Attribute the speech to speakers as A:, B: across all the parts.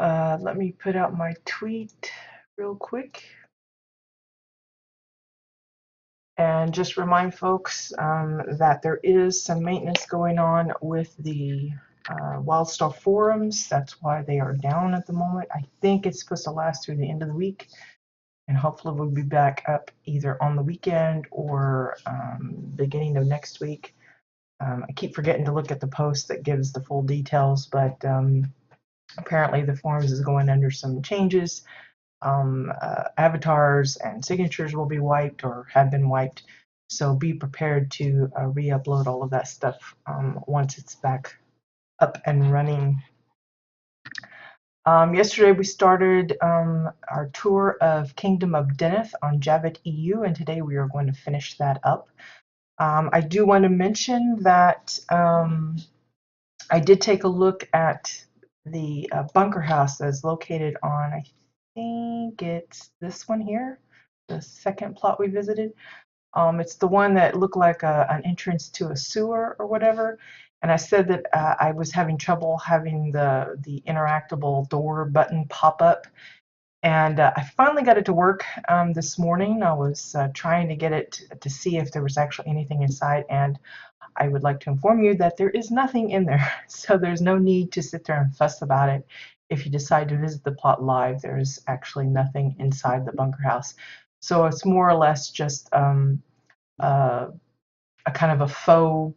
A: Let me put out my tweet real quick and just remind folks that there is some maintenance going on with the WildStar forums. That's why they are down at the moment. I think it's supposed to last through the end of the week, and hopefully we'll be back up either on the weekend or beginning of next week. I keep forgetting to look at the post that gives the full details, but apparently the forums is going under some changes. Avatars and signatures will be wiped or have been wiped, so be prepared to re-upload all of that stuff once it's back up and running. Yesterday we started our tour of Kingdom of Deneth on Jabbit EU, and today we are going to finish that up. I do want to mention that I did take a look at the bunker house that's located on, I think it's this one here, the second plot we visited. It's the one that looked like an entrance to a sewer or whatever. And I said that I was having trouble having the interactable door button pop up. And I finally got it to work this morning. I was trying to get it to see if there was actually anything inside, and I would like to inform you that there is nothing in there. So there's no need to sit there and fuss about it. If you decide to visit the plot live, there's actually nothing inside the bunker house. So it's more or less just a kind of a faux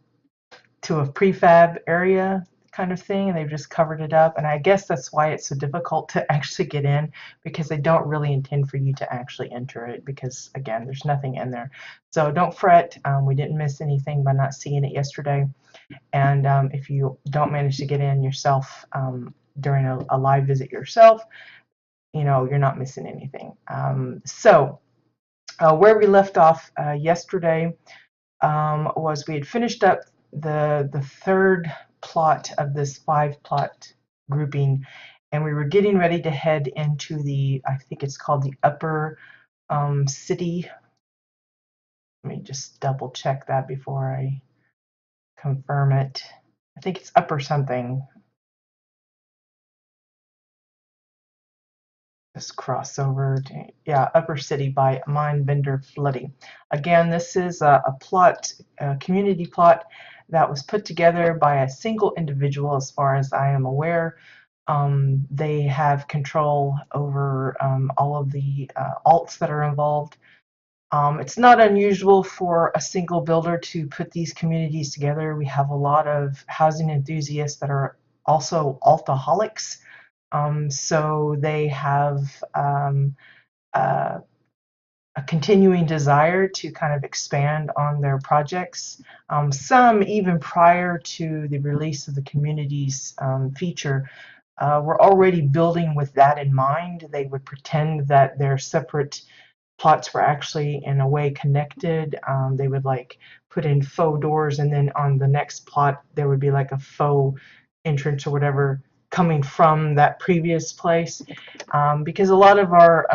A: to a prefab area kind of thing, and they've just covered it up. And I guess that's why it's so difficult to actually get in, because they don't really intend for you to actually enter it, because again, there's nothing in there. So don't fret, we didn't miss anything by not seeing it yesterday. And if you don't manage to get in yourself during a live visit yourself, you know, you're not missing anything. Where we left off yesterday was we had finished up the third plot of this 5-plot grouping, and we were getting ready to head into the, I think it's called the upper city. Let me just double check that before I confirm it. I think it's upper something. This crossover to, yeah, upper city by Mindbender Flooding. Again, this is a plot, a community plot that was put together by a single individual, as far as I am aware. They have control over all of the alts that are involved. It's not unusual for a single builder to put these communities together. We have a lot of housing enthusiasts that are also altaholics. So they have a continuing desire to kind of expand on their projects. Some, even prior to the release of the community's feature, were already building with that in mind. They would pretend that their separate plots were actually in a way connected. They would like put in faux doors, and then on the next plot there would be like a faux entrance or whatever coming from that previous place, because a lot of our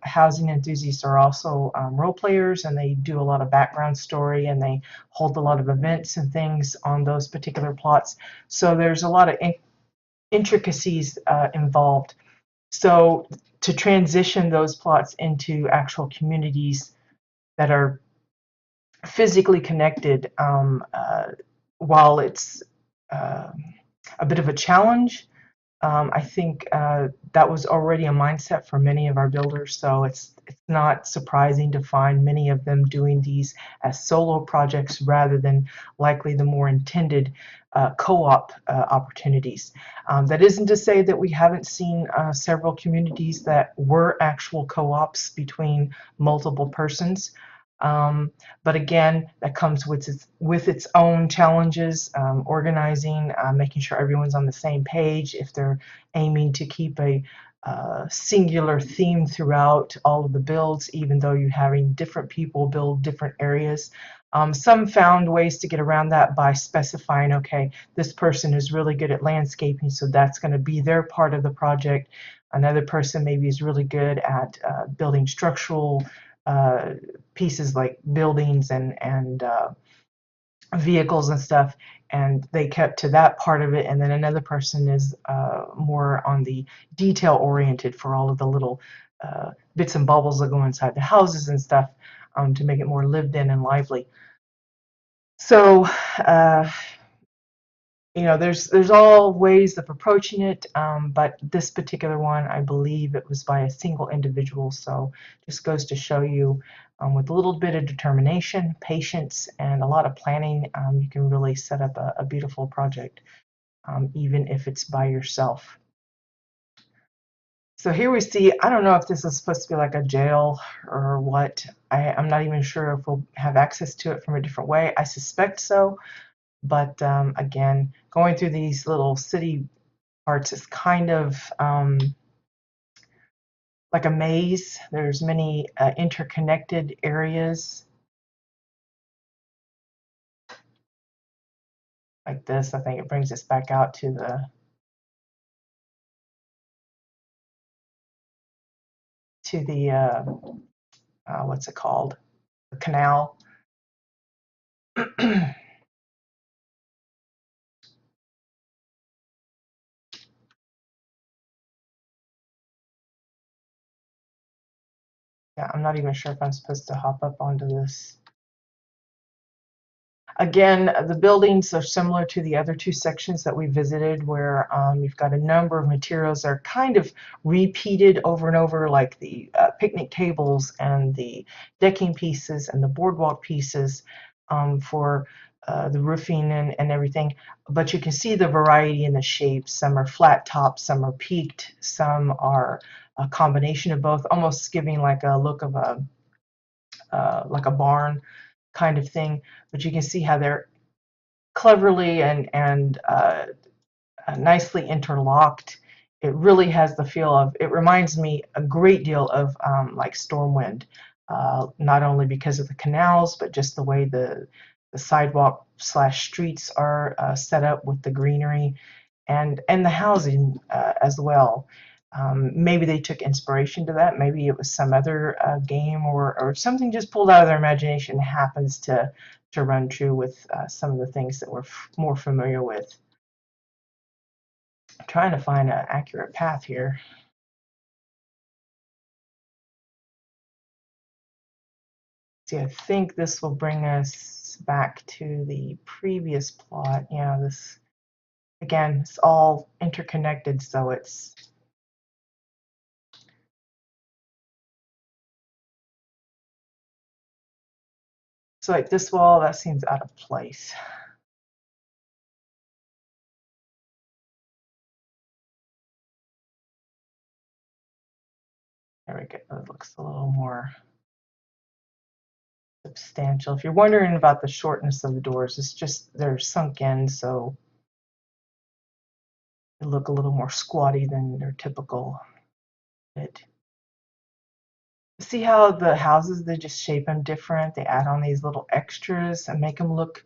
A: housing enthusiasts are also role players, and they do a lot of background story, and they hold a lot of events and things on those particular plots. So there's a lot of intricacies involved. So to transition those plots into actual communities that are physically connected, while it's a bit of a challenge, I think that was already a mindset for many of our builders, so it's not surprising to find many of them doing these as solo projects rather than likely the more intended co-op opportunities. That isn't to say that we haven't seen several communities that were actual co-ops between multiple persons. But again, that comes with its own challenges, organizing, making sure everyone's on the same page. If they're aiming to keep a singular theme throughout all of the builds, even though you're having different people build different areas. Some found ways to get around that by specifying, okay, this person is really good at landscaping, so that's going to be their part of the project. Another person maybe is really good at building structural pieces like buildings and vehicles and stuff, and they kept to that part of it. And then another person is more on the detail oriented for all of the little bits and bubbles that go inside the houses and stuff, to make it more lived in and lively. So uh, there's all ways of approaching it, but this particular one, I believe it was by a single individual. So just goes to show you, with a little bit of determination, patience, and a lot of planning, you can really set up a beautiful project, even if it's by yourself. So here we see, I don't know if this is supposed to be like a jail or what. I'm not even sure if we'll have access to it from a different way. I suspect so. But again, going through these little city parts is kind of like a maze. There's many interconnected areas like this. I think it brings us back out to the what's it called? The canal. Yeah, I'm not even sure if I'm supposed to hop up onto this. Again, the buildings are similar to the other two sections that we visited, where you've got a number of materials that are kind of repeated over and over, like the picnic tables and the decking pieces and the boardwalk pieces, for the roofing and everything. But you can see the variety in the shapes. Some are flat tops, some are peaked, some are a combination of both, almost giving like a look of a like a barn kind of thing. But you can see how they're cleverly and nicely interlocked. It really has the feel of, it reminds me a great deal of like Stormwind, not only because of the canals, but just the way the sidewalk slash streets are set up with the greenery and the housing as well. Maybe they took inspiration to that. Maybe it was some other game or something just pulled out of their imagination, happens to run true with some of the things that we're more familiar with. I'm trying to find an accurate path here. See, I think this will bring us back to the previous plot. Yeah, this, again, it's all interconnected, so it's so like this wall, that seems out of place. There we go. It looks a little more substantial. If you're wondering about the shortness of the doors, it's just they're sunk in, so they look a little more squatty than their typical fit. See how the houses, they just shape them different. They add on these little extras and make them look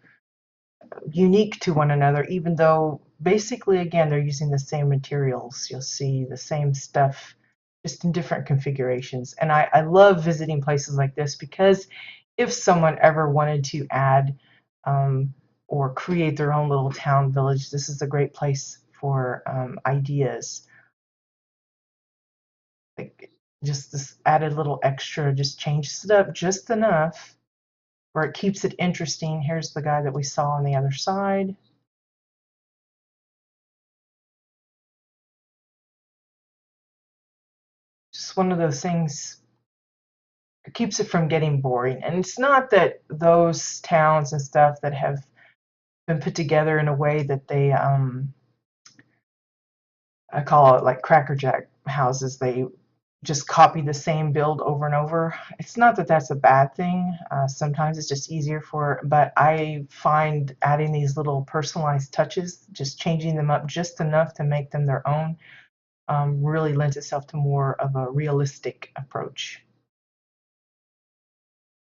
A: unique to one another, even though basically, again, they're using the same materials. You'll see the same stuff, just in different configurations. And I love visiting places like this, because if someone ever wanted to add or create their own little town village, this is a great place for ideas. Like just this added little extra just changes it up just enough where it keeps it interesting. Here's the guy that we saw on the other side. Just one of those things, it keeps it from getting boring. And it's not that those towns and stuff that have been put together in a way that they I call it like crackerjack houses. They just copy the same build over and over. It's not that that's a bad thing. Sometimes it's just easier but I find adding these little personalized touches, just changing them up just enough to make them their own, really lends itself to more of a realistic approach.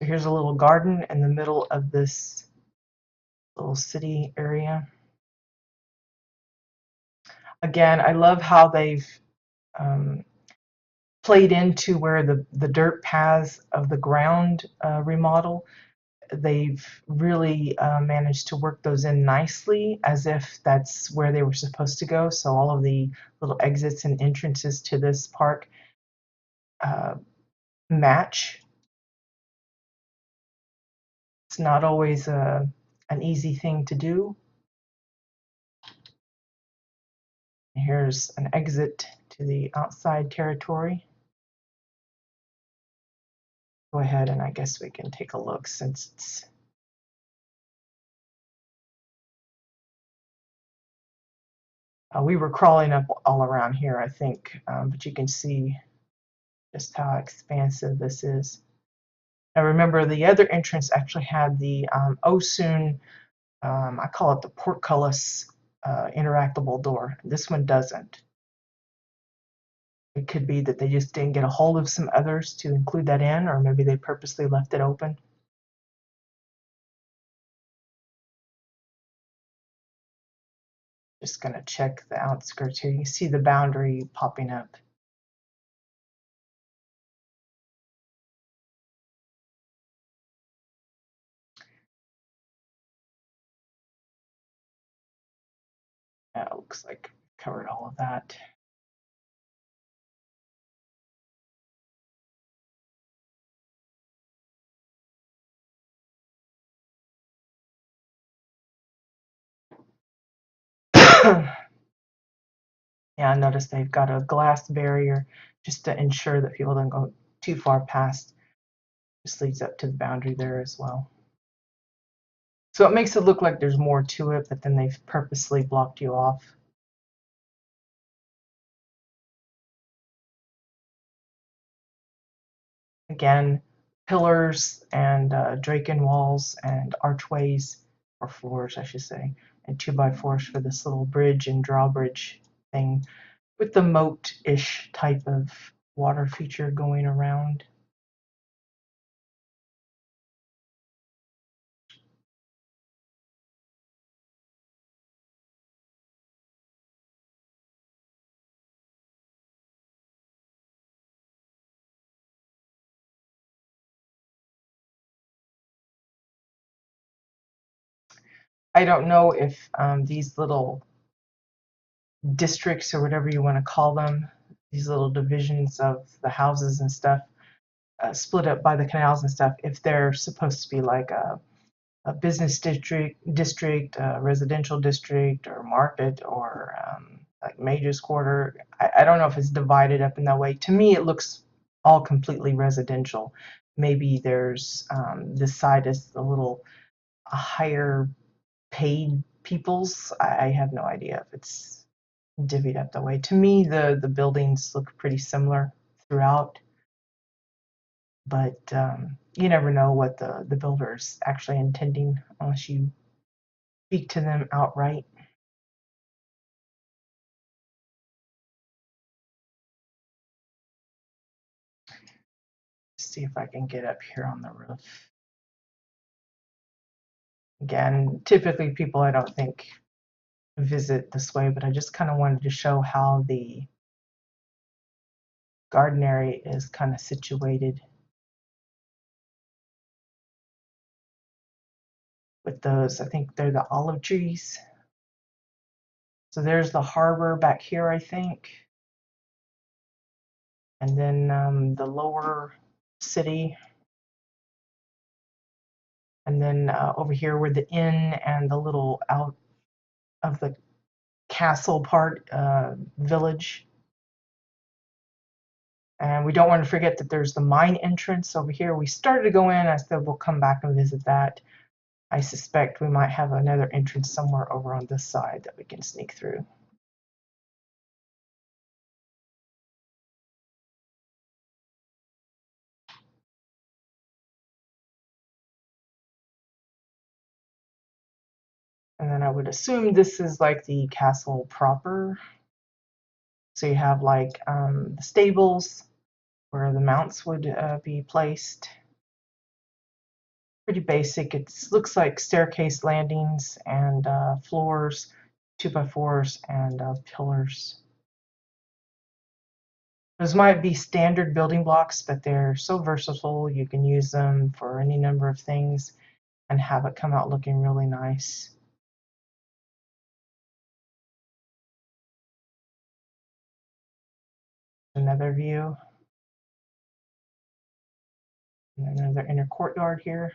A: So here's a little garden in the middle of this little city area. Again, I love how they've um, played into where the dirt paths of the ground remodel. they've really managed to work those in nicely as if that's where they were supposed to go. So all of the little exits and entrances to this park match. It's not always an easy thing to do. Here's an exit to the outside territory. Go ahead and I guess we can take a look since it's we were crawling up all around here, I think, but you can see just how expansive this is. Now remember, the other entrance actually had the Osun, I call it the portcullis interactable door. This one doesn't. It could be that they just didn't get a hold of some others to include that in, or maybe they purposely left it open. Just going to check the outskirts here. You can see the boundary popping up. It looks like we've covered all of that. Yeah, I noticed they've got a glass barrier just to ensure that people don't go too far past. Just leads up to the boundary there as well. So it makes it look like there's more to it, but then they've purposely blocked you off. Again, pillars and Draken walls and archways, or floors, I should say, and 2x4s for this little bridge and drawbridge thing with the moat-ish type of water feature going around. I don't know if these little districts or whatever you want to call them, these little divisions of the houses and stuff, split up by the canals and stuff, if they're supposed to be like a business district, a residential district, or market, or like Major's Quarter. I don't know if it's divided up in that way. To me, it looks all completely residential. Maybe there's this side is a little higher paid people's. I have no idea if it's divvied up that way. To me, the buildings look pretty similar throughout, but you never know what the builder is actually intending unless you speak to them outright. See if I can get up here on the roof. Again, typically people I don't think visit this way, but I just kind of wanted to show how the garden area is kind of situated with those. I think they're the olive trees. So there's the harbor back here, I think. And then the lower city. And then over here where the inn and the little out of the castle part village. And we don't want to forget that there's the mine entrance over here. We started to go in. I said we'll come back and visit that. I suspect we might have another entrance somewhere over on this side that we can sneak through. And then I would assume this is like the castle proper. So you have like the stables where the mounts would be placed. Pretty basic. It looks like staircase landings and floors, 2x4s, and pillars. Those might be standard building blocks, but they're so versatile. You can use them for any number of things. and have it come out looking really nice. Another view. And another inner courtyard here.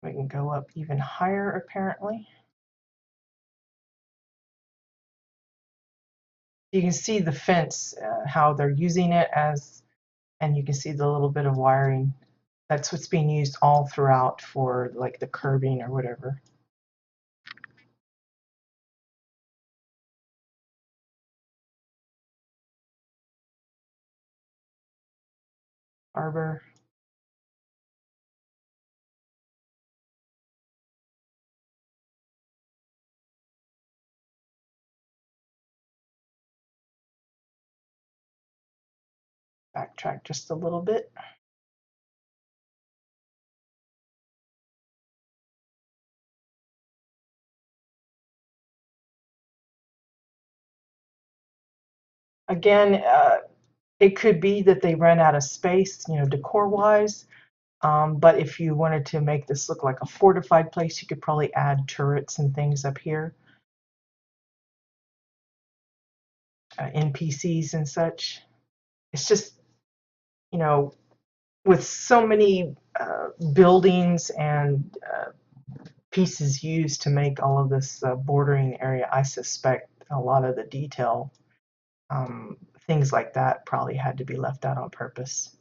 A: We can go up even higher apparently. You can see the fence, how they're using it as, and you can see the little bit of wiring. That's what's being used all throughout for like the curbing or whatever. Arbor. Backtrack just a little bit. Again, it could be that they ran out of space, decor-wise. But if you wanted to make this look like a fortified place, you could probably add turrets and things up here, NPCs and such. It's just, with so many buildings and pieces used to make all of this bordering area, I suspect a lot of the detail, things like that probably had to be left out on purpose.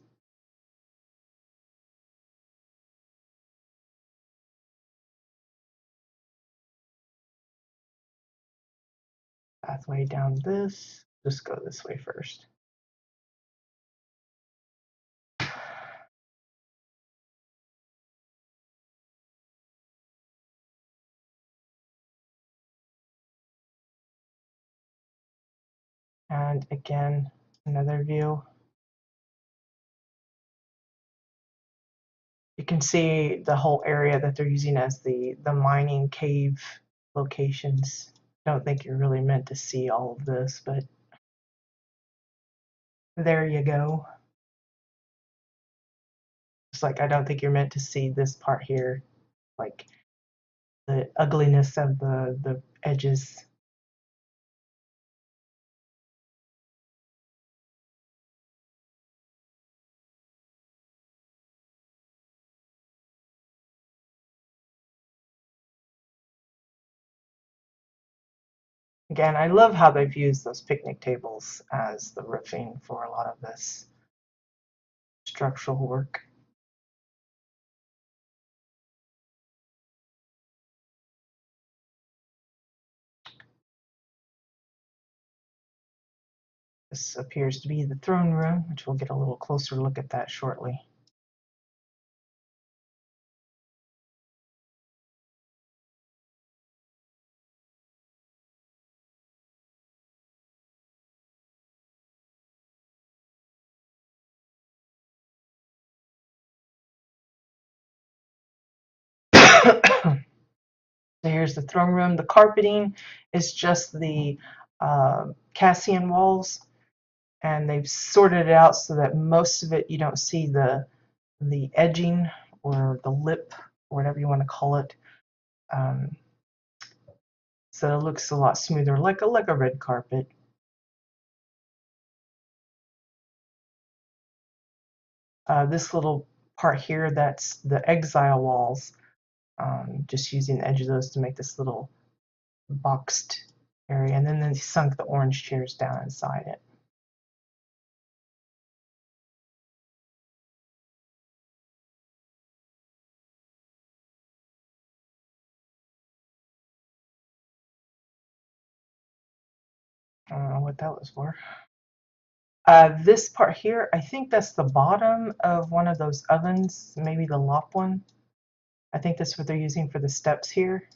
A: Pathway down this, just go this way first. And again, another view. You can see the whole area that they're using as the mining cave locations. I don't think you're really meant to see all of this, but there you go. It's like I don't think you're meant to see this part here, like the ugliness of the edges. Again, I love how they've used those picnic tables as the roofing for a lot of this structural work. This appears to be the throne room, which we'll get a little closer look at that shortly. So here's the throne room. The carpeting is just the Cassian walls, and they've sorted it out so that most of it you don't see the edging or the lip, or whatever you want to call it. Um, so it looks a lot smoother, like a red carpet. This little part here, that's the exile walls. Just using the edge of those to make this little boxed area, and then they sunk the orange chairs down inside it. I don't know what that was for. This part here, I think that's the bottom of one of those ovens, maybe the lop one. I think that's what they're using for the steps here.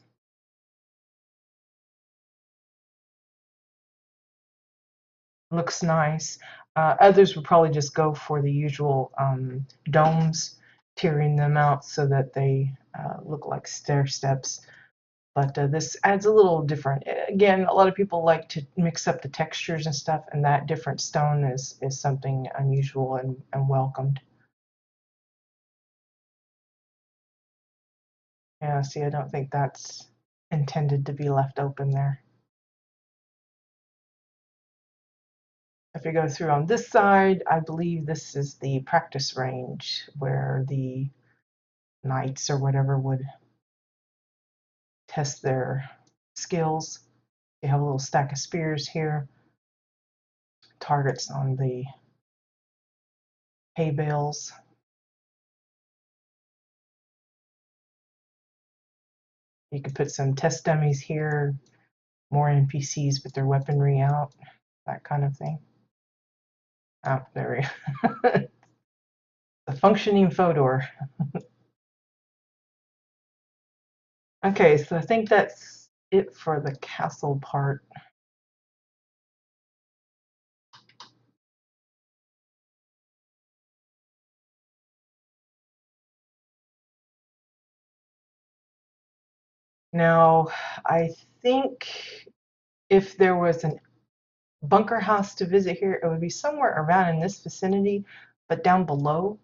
A: Looks nice. Others would probably just go for the usual domes, tearing them out so that they look like stair steps. But this adds a little different. Again, a lot of people like to mix up the textures and stuff, and that different stone is something unusual and welcomed. Yeah, see, I don't think that's intended to be left open there. If you go through on this side, I believe this is the practice range where the knights or whatever would test their skills. They have a little stack of spears here, targets on the hay bales. You could put some test dummies here, more NPCs with their weaponry out, that kind of thing. Oh, there we go. The functioning Fodor. Okay, so I think that's it for the castle part. Now, I think if there was an bunker house to visit here, it would be somewhere around in this vicinity, but down below.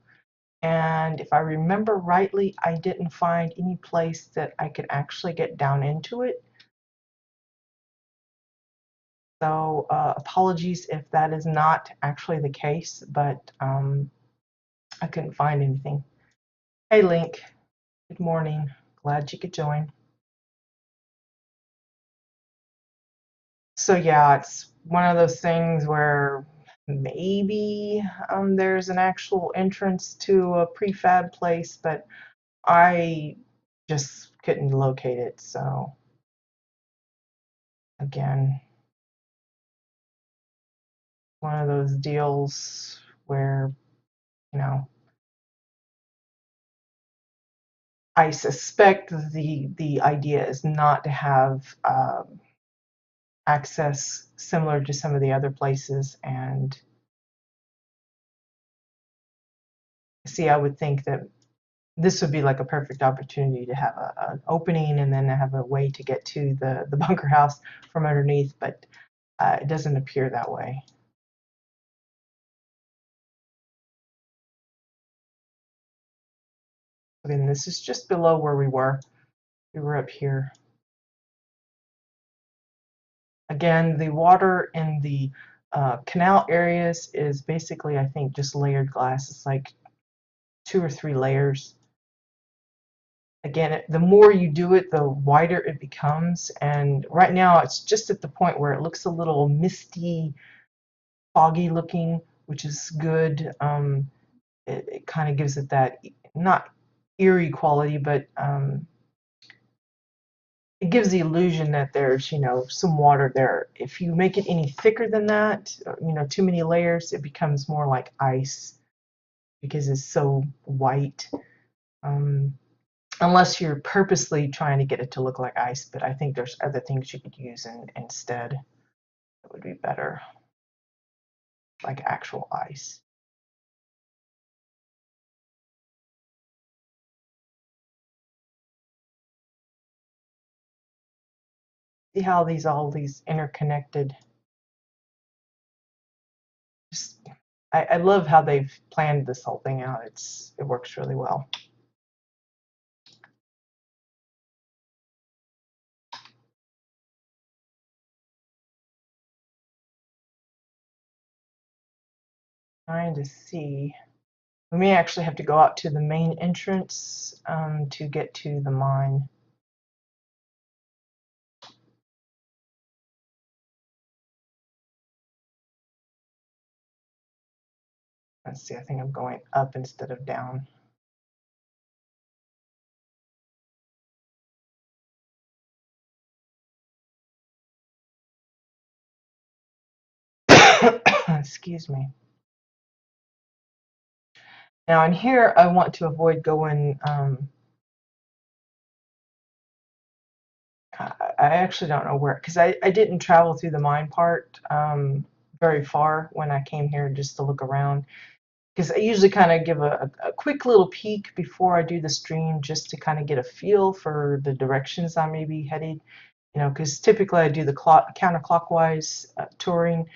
A: And if I remember rightly, I didn't find any place that I could actually get down into it. So apologies if that is not actually the case, but I couldn't find anything. Hey Link, good morning. Glad you could join. So yeah, it's one of those things where maybe there's an actual entrance to a prefab place, but I just couldn't locate it. So again, one of those deals where, you know, I suspect the idea is not to have access similar to some of the other places. And see, I would think that this would be like a perfect opportunity to have an opening and then have a way to get to the bunker house from underneath, but it doesn't appear that way. Again, this is just below where we were. We were up here. Again, the water in the canal areas is basically, I think, just layered glass. It's like 2 or 3 layers. Again, the more you do it, the wider it becomes. And right now, it's just at the point where it looks a little misty, foggy looking, which is good. It kind of gives it that, not eerie quality, but it gives the illusion that there's, you know, some water there. If you make it any thicker than that, you know, too many layers, it becomes more like ice because it's so white. Unless you're purposely trying to get it to look like ice, but I think there's other things you could use instead that would be better, like actual ice. See how all these interconnected. Just, I love how they've planned this whole thing out. It works really well. Trying to see. We may actually have to go out to the main entrance to get to the mine. Let's see, I think I'm going up instead of down. Excuse me. Now in here, I want to avoid going, I actually don't know where, because I didn't travel through the mine part very far when I came here just to look around. Because I usually kind of give a quick little peek before I do the stream just to kind of get a feel for the directions I may be headed. You know, because typically I do the counterclockwise touring,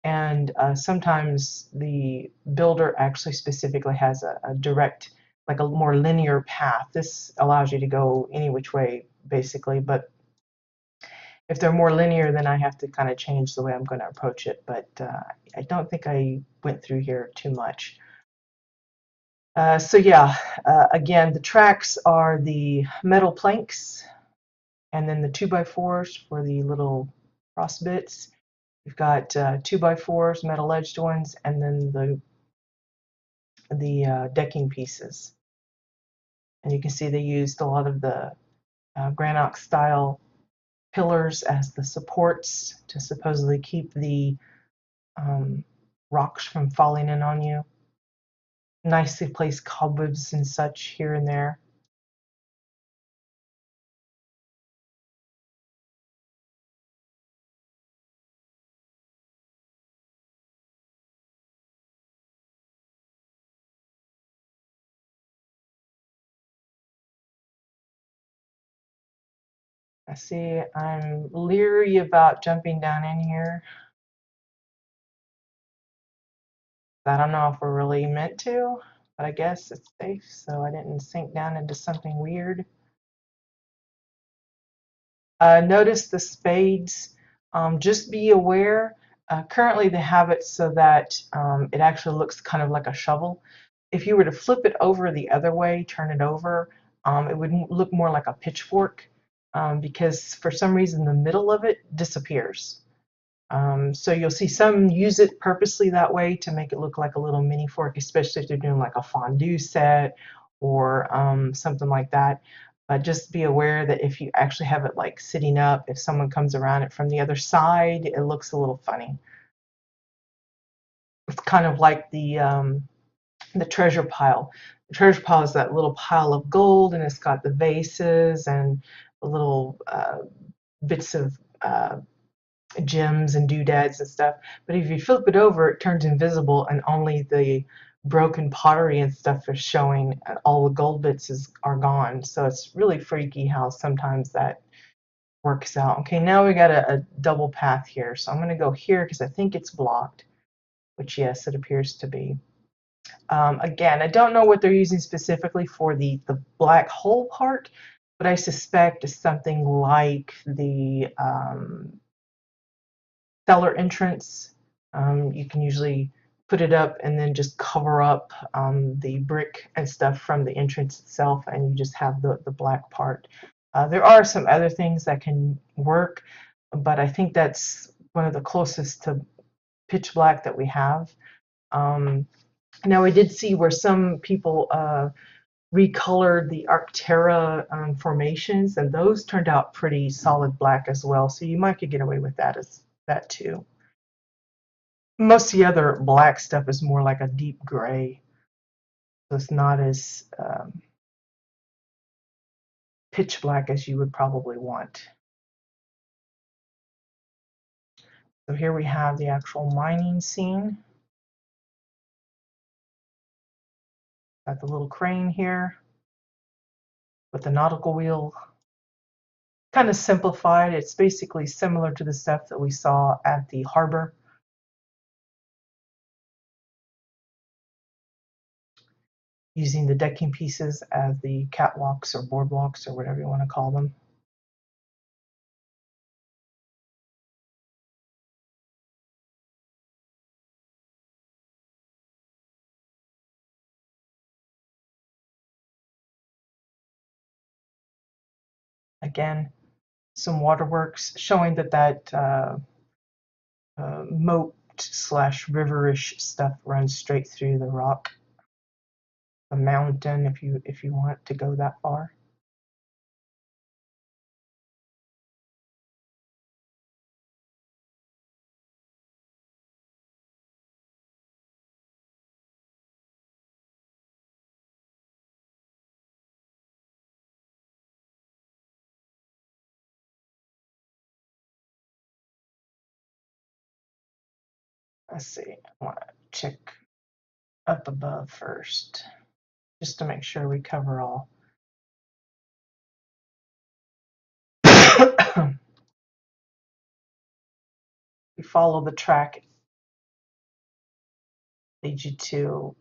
A: and sometimes the builder actually specifically has a direct like a more linear path. This allows you to go any which way, basically, but if they're more linear, then I have to kind of change the way I'm going to approach it, but I don't think I went through here too much. So yeah, again, the tracks are the metal planks, and then the 2x4s for the little cross bits. You've got 2x4s, metal edged ones, and then the decking pieces. And you can see they used a lot of the granite style pillars as the supports to supposedly keep the rocks from falling in on you. Nicely placed cobwebs and such here and there. I see I'm leery about jumping down in here. I don't know if we're really meant to, but I guess it's safe, so I didn't sink down into something weird. Notice the spades. Just be aware. Currently they have it so that it actually looks kind of like a shovel. If you were to flip it over the other way, turn it over, it would look more like a pitchfork because for some reason the middle of it disappears. So you'll see some use it purposely that way to make it look like a little mini fork, especially if they're doing like a fondue set or something like that. But just be aware that if you actually have it like sitting up, if someone comes around it from the other side, it looks a little funny. It's kind of like the treasure pile. The treasure pile is that little pile of gold, and it's got the vases and the little bits of gems and doodads and stuff. But if you flip it over, it turns invisible, and only the broken pottery and stuff is showing, and all the gold bits are gone. So it's really freaky how sometimes that works out. Okay, now we got a double path here. So I'm going to go here because I think it's blocked, which yes, it appears to be. Again, I don't know what they're using specifically for the black hole part, but I suspect it's something like the cellar entrance. You can usually put it up and then just cover up the brick and stuff from the entrance itself, and you just have the black part. There are some other things that can work, but I think that's one of the closest to pitch black that we have. Now, I did see where some people recolored the Arctera formations, and those turned out pretty solid black as well. So you might could get away with that too. Most of the other black stuff is more like a deep gray, so it's not as pitch black as you would probably want. So here we have the actual mining scene. Got the little crane here with the nautical wheel. Kind of simplified. It's basically similar to the stuff that we saw at the harbor. Using the decking pieces as the catwalks or boardwalks or whatever you want to call them. Again, some waterworks showing that moat slash riverish stuff runs straight through the rock, the mountain, if you want to go that far. Let's see, I want to check up above first, just to make sure we cover all. We follow the track, leads you to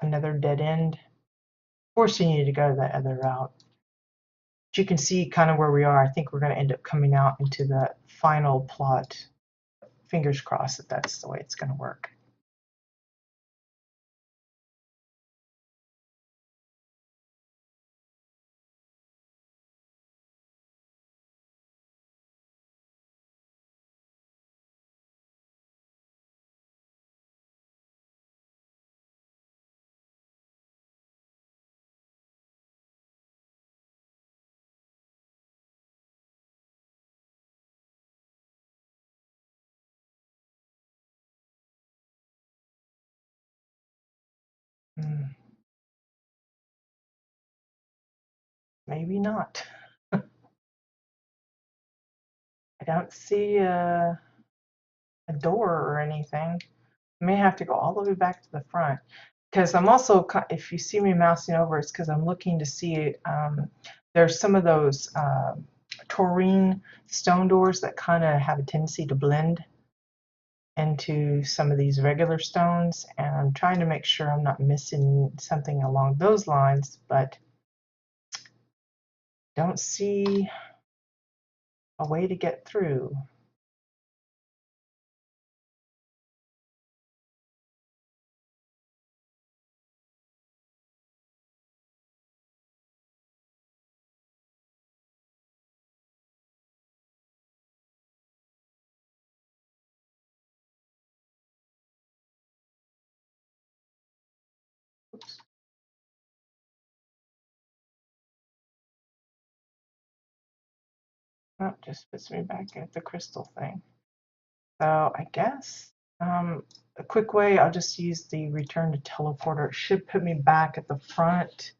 A: another dead end. forcing you to go the other route. But you can see kind of where we are. I think we're going to end up coming out into the final plot. Fingers crossed that that's the way it's going to work. Maybe not. I don't see a door or anything. I may have to go all the way back to the front because I'm also, if you see me mousing over, it's because I'm looking to see there's some of those taurine stone doors that kind of have a tendency to blend into some of these regular stones, and I'm trying to make sure I'm not missing something along those lines, but don't see a way to get through. Oops. Oh, just puts me back at the crystal thing. So I guess a quick way, I'll just use the return to teleporter. It should put me back at the front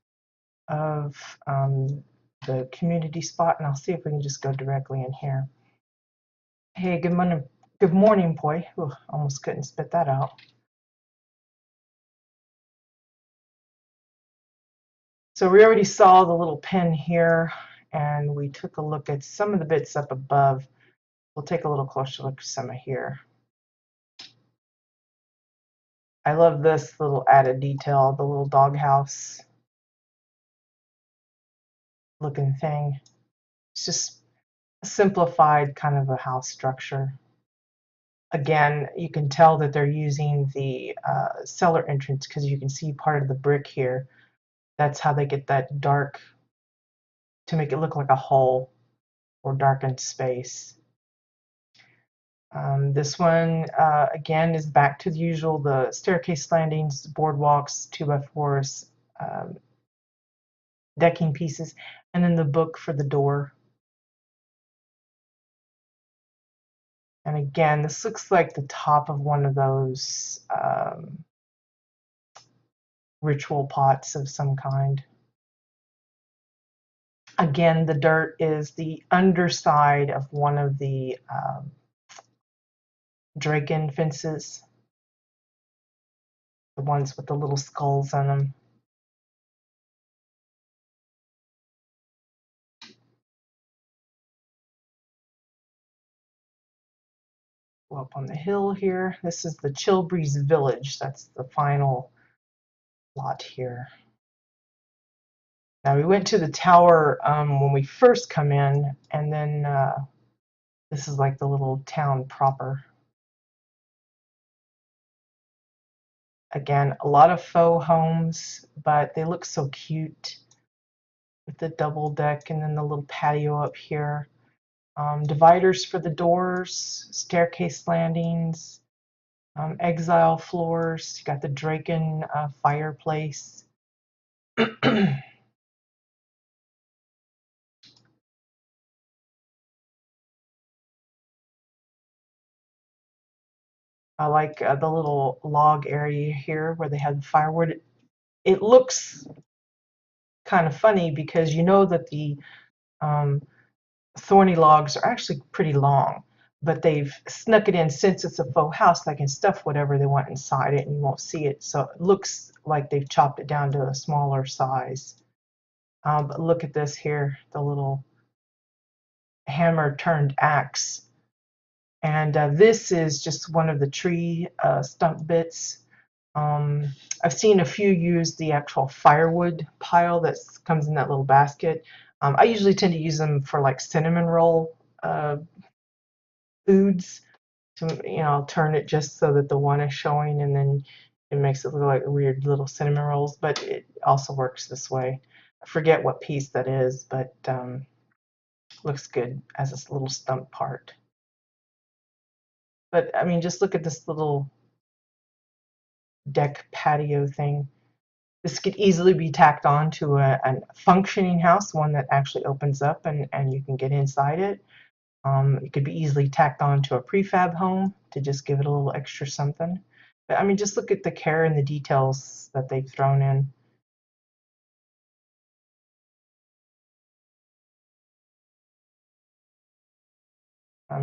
A: of the community spot, and I'll see if we can just go directly in here. Hey, good morning. Good morning, boy. Ooh, almost couldn't spit that out. So we already saw the little pin here, and we took a look at some of the bits up above. We'll take a little closer look at some of here. I love this little added detail, the little doghouse looking thing. It's just a simplified kind of a house structure. Again, you can tell that they're using the cellar entrance because you can see part of the brick here. That's how they get that dark to make it look like a hole or darkened space. This one, again, is back to the usual, the staircase landings, boardwalks, 2x4s, decking pieces, and then the book for the door. And again, this looks like the top of one of those ritual pots of some kind. Again, the dirt is the underside of one of the Draken fences, the ones with the little skulls on them. Go up on the hill here. This is the Chill Breeze Village. That's the final lot here. Now we went to the tower when we first come in, and then this is like the little town proper. Again, a lot of faux homes, but they look so cute with the double deck and then the little patio up here. Dividers for the doors, staircase landings, exile floors. You got the Draken fireplace. I like the little log area here where they have the firewood. It looks kind of funny because you know that the thorny logs are actually pretty long, but they've snuck it in since it's a faux house. They can stuff whatever they want inside it and you won't see it. So it looks like they've chopped it down to a smaller size. But look at this here, the little hammer turned axe. And this is just one of the tree stump bits. I've seen a few use the actual firewood pile that comes in that little basket. I usually tend to use them for like cinnamon roll foods. To, I'll turn it just so that the one is showing, and then it makes it look like weird little cinnamon rolls. But it also works this way. I forget what piece that is, but looks good as this little stump part. But I mean, just look at this little deck patio thing. This could easily be tacked on to a functioning house, one that actually opens up and you can get inside it. It could be easily tacked on to a prefab home to just give it a little extra something. But I mean, just look at the care and the details that they've thrown in.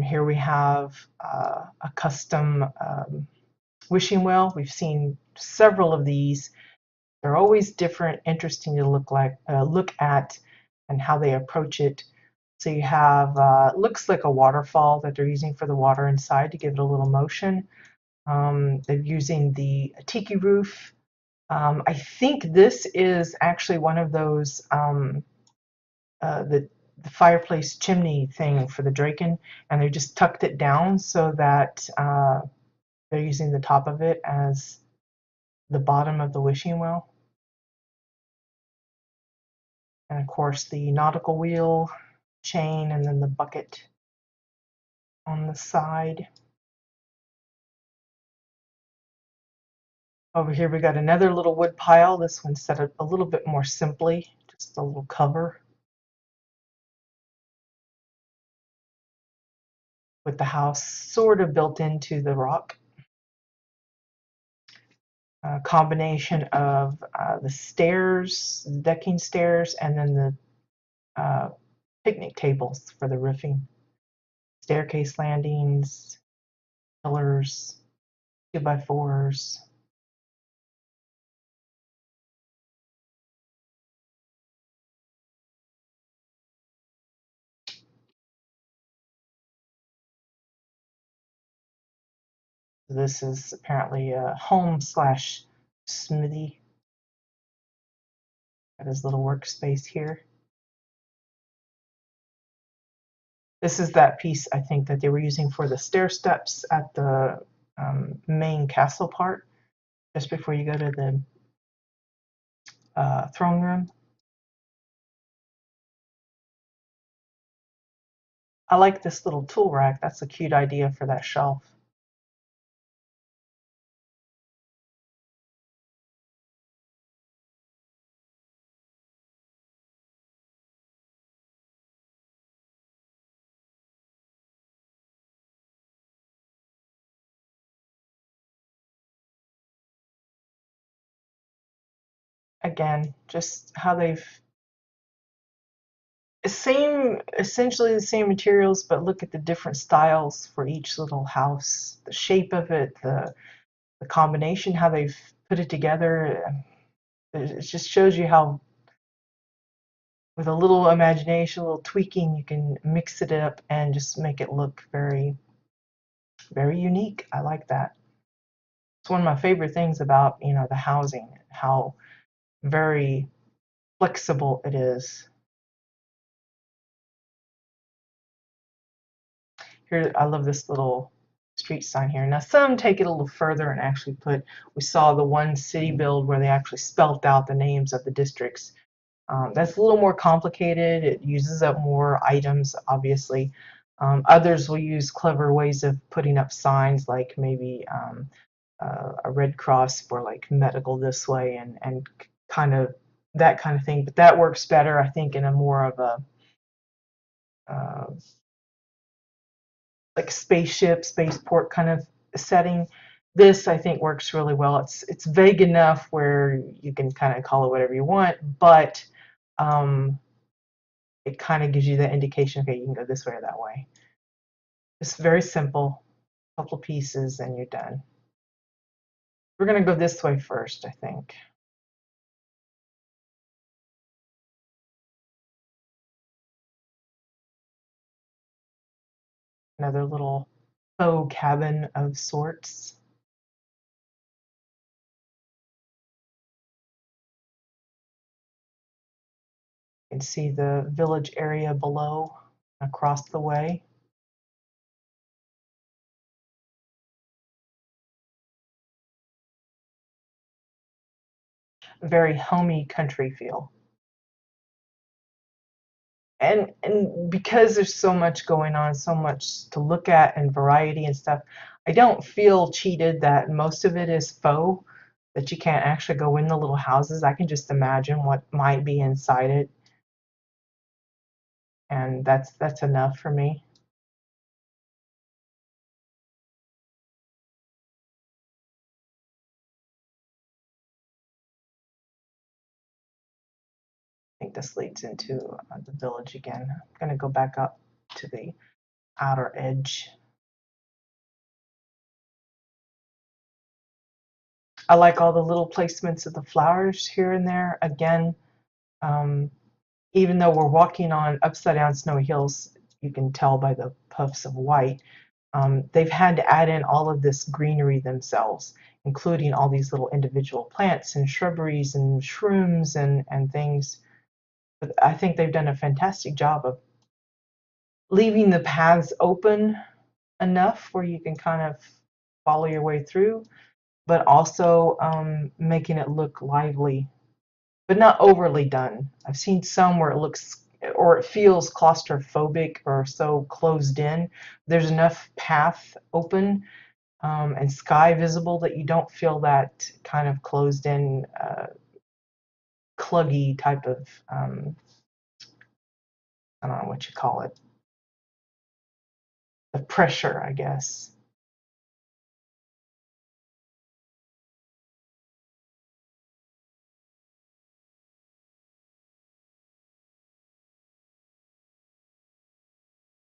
A: Here we have a custom wishing well. We've seen several of these. They're always different, interesting to look at, and how they approach it. So you have looks like a waterfall that they're using for the water inside to give it a little motion. They're using the tiki roof. I think this is actually one of those the fireplace chimney thing for the Draken, and they just tucked it down so that they're using the top of it as the bottom of the wishing well. And of course the nautical wheel, chain, and then the bucket on the side. Over here we got another little wood pile. This one's set up a little bit more simply, just a little cover with the house sort of built into the rock. A combination of the stairs, the decking stairs, and then the picnic tables for the roofing. Staircase landings, pillars, 2x4s. This is apparently a home slash smithy. Got his little workspace here. This is that piece, I think, that they were using for the stair steps at the main castle part, just before you go to the throne room. I like this little tool rack. That's a cute idea for that shelf. Again, just how they've essentially the same materials, but look at the different styles for each little house, the shape of it, the combination, how they've put it together. It just shows you how, with a little imagination, a little tweaking, you can mix it up and just make it look very, very unique. I like that. It's one of my favorite things about, the housing, how very flexible it is. Here, I love this little street sign here. Now, some take it a little further and actually we saw the one city build where they actually spelt out the names of the districts. That's a little more complicated. It uses up more items, obviously. Others will use clever ways of putting up signs, like maybe a red cross for like medical this way, and kind of that kind of thing. But that works better, I think, in a more of a uh, like spaceship, spaceport kind of setting. This, I think, works really well. It's vague enough where you can kind of call it whatever you want, but um, it kind of gives you the indication, okay, you can go this way or that way. It's very simple, couple pieces, and you're done. We're going to go this way first, I think. Another little faux cabin of sorts. can see the village area below across the way. A very homey country feel. And because there's so much going on, so much to look at and variety and stuff, I don't feel cheated that most of it is faux, that you can't actually go in the little houses. I can just imagine what might be inside it, and that's enough for me. I think this leads into the village again. I'm going to go back up to the outer edge. I like all the little placements of the flowers here and there. Again, um, even though we're walking on upside down snowy hills, you can tell by the puffs of white, they've had to add in all of this greenery themselves, including all these little individual plants and shrubberies and shrooms and things. But I think they've done a fantastic job of leaving the paths open enough where you can kind of follow your way through, but also making it look lively, but not overly done. I've seen some where it looks or it feels claustrophobic or so closed in. There's enough path open and sky visible that you don't feel that kind of closed in, cluggy type of, I don't know what you call it, the pressure, I guess.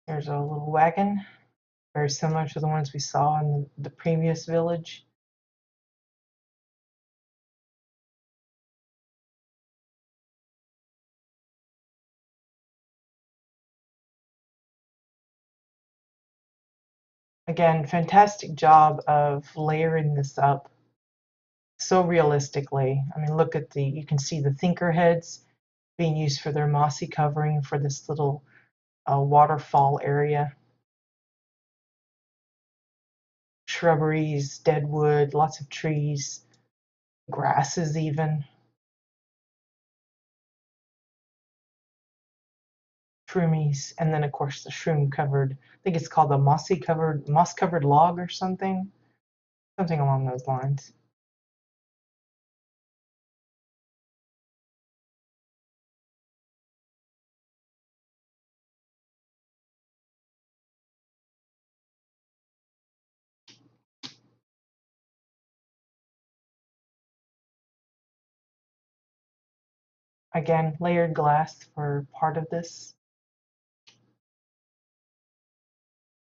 A: There's a little wagon, very similar to the ones we saw in the previous village. Again, fantastic job of layering this up so realistically. I mean, look at you can see the thinker heads being used for their mossy covering for this little waterfall area. Shrubberies, dead wood, lots of trees, grasses even. Shroomies, and then of course the shroom covered, I think it's called the moss covered log or something along those lines. Again, layered glass for part of this.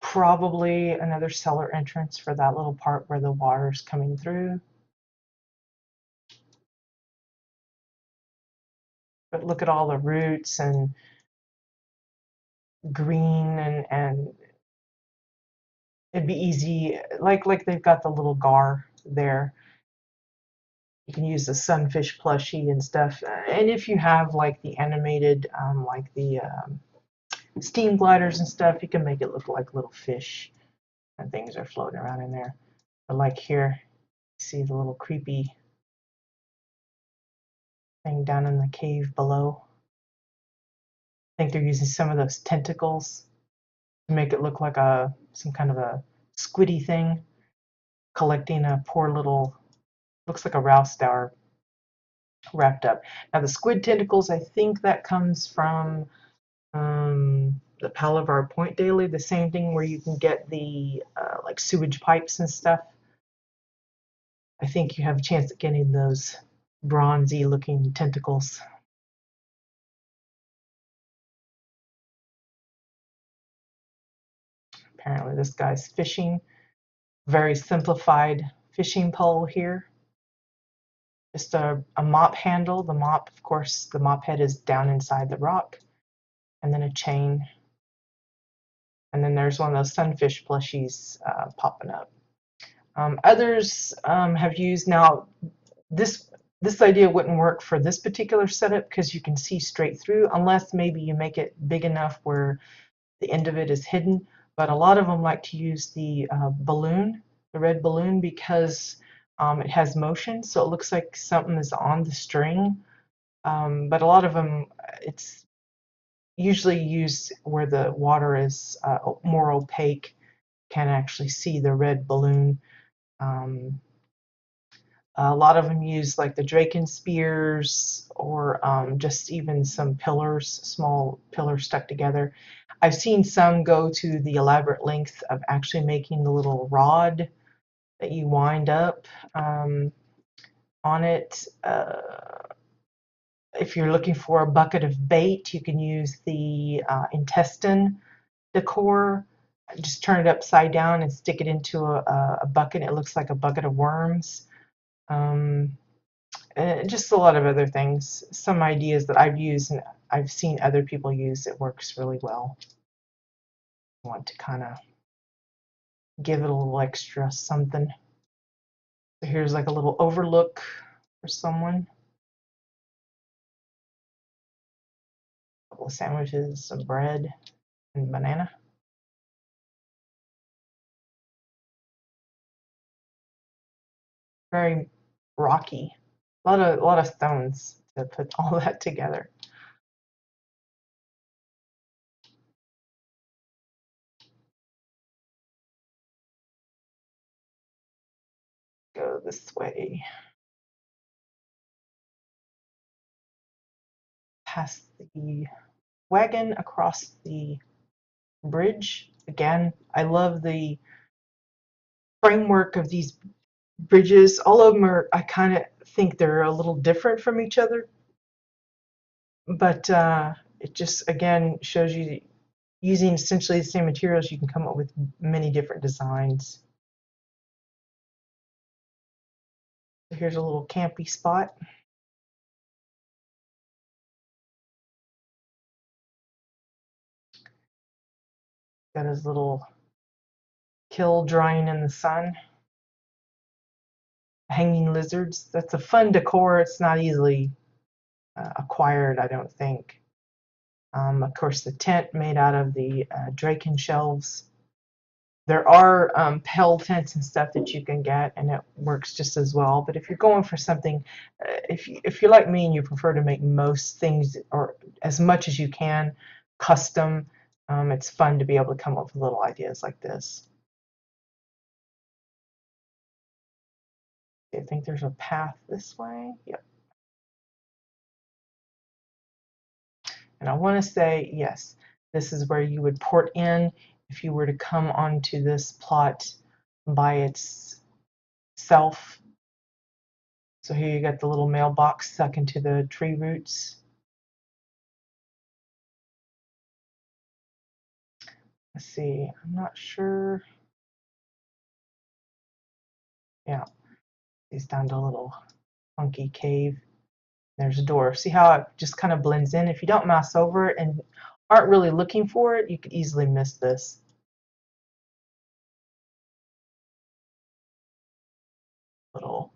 A: Probably another cellar entrance for that little part where the water's coming through. But look at all the roots and green, and it'd be easy, like they've got the little gar there. You can use the sunfish plushie and stuff. And if you have like the animated, like the steam gliders and stuff, you can make it look like little fish and things are floating around in there. But like here, see the little creepy thing down in the cave below. I think they're using some of those tentacles to make it look like some kind of a squiddy thing collecting a poor little, looks like a WildStar wrapped up. Now the squid tentacles, I think that comes from the Palavar Point Daily, the same thing where you can get the like sewage pipes and stuff. I think you have a chance at getting those bronzy looking tentacles. Apparently this guy's fishing. Very simplified fishing pole here. Just a mop handle. The mop, of course, the mop head is down inside the rock. And then a chain. And then there's one of those sunfish plushies popping up. Others have used, now this This idea wouldn't work for this particular setup because you can see straight through, unless maybe you make it big enough where the end of it is hidden. But a lot of them like to use the balloon, the red balloon, because it has motion, so it looks like something is on the string. But a lot of them, it's usually used where the water is more opaque, can actually see the red balloon. Um, a lot of them use like the Draken spears, or just even some pillars, small pillars stuck together. I've seen some go to the elaborate length of actually making the little rod that you wind up on it. If you're looking for a bucket of bait, you can use the intestine decor. Just turn it upside down and stick it into a bucket. It looks like a bucket of worms. Just a lot of other things. Some ideas that I've used and I've seen other people use. It works really well. I want to kind of give it a little extra something. So here's like a little overlook for someone. A couple of sandwiches, some bread, and banana. Very rocky. A lot of stones to put all that together. Go this way. Past the wagon, across the bridge. Again, I love the framework of these bridges. All of them are, I kind of think they're a little different from each other, but it just again shows you using essentially the same materials, you can come up with many different designs. So here's a little campy spot. Got his little kill drying in the sun. Hanging lizards. That's a fun decor. It's not easily acquired, I don't think. Of course, the tent made out of the Draken shelves. There are Pell tents and stuff that you can get, and it works just as well. But if you're going for something, if you're like me and you prefer to make most things, or as much as you can, custom, it's fun to be able to come up with little ideas like this. I think there's a path this way. Yep. And I want to say, yes, this is where you would port in if you were to come onto this plot by itself. So here you got the little mailbox stuck into the tree roots. Let's see, I'm not sure. Yeah, he's down to a little funky cave. There's a door. See how it just kind of blends in? If you don't mouse over it and aren't really looking for it, you could easily miss this. Little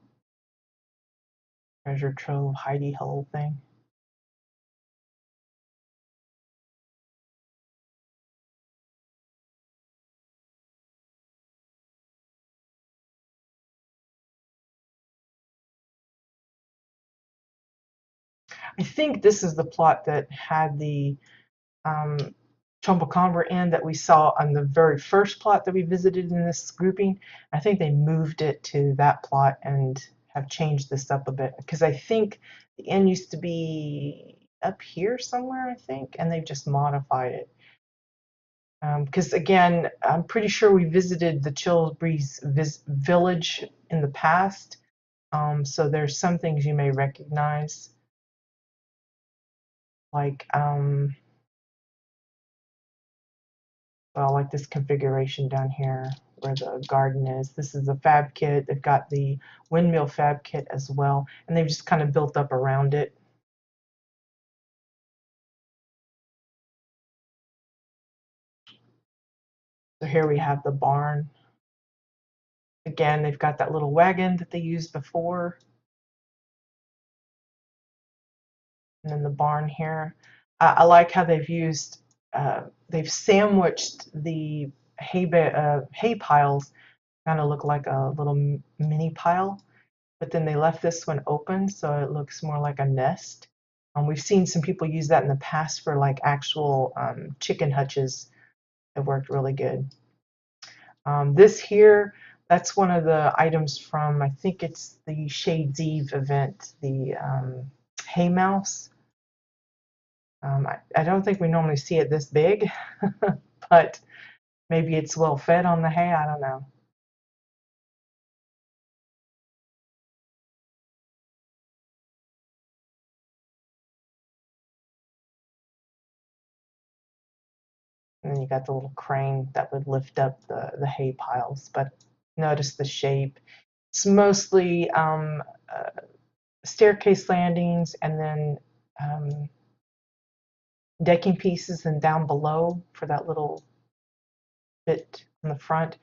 A: treasure trove hidey hole thing. I think this is the plot that had the um, Chumbacamba in that we saw on the very first plot that we visited in this grouping. I think they moved it to that plot and have changed this up a bit, because I think the inn used to be up here somewhere, I think, and they've just modified it. Because again, I'm pretty sure we visited the Chill Breeze village in the past, so there's some things you may recognize, like well, like this configuration down here where the garden is. This is the fab kit. They've got the windmill fab kit as well, and they've just kind of built up around it. So here we have the barn. Again, they've got that little wagon that they used before. And then the barn here. I like how they've sandwiched the hay piles, kind of look like a little mini pile, but then they left this one open so it looks more like a nest. We've seen some people use that in the past for like actual chicken hutches. It worked really good. This here, that's one of the items from, I think it's the Shades Eve event, the hay mouse. I don't think we normally see it this big, but maybe it's well fed on the hay, I don't know. And then you got the little crane that would lift up the hay piles, but notice the shape. It's mostly staircase landings and then decking pieces, and down below for that little bit on the front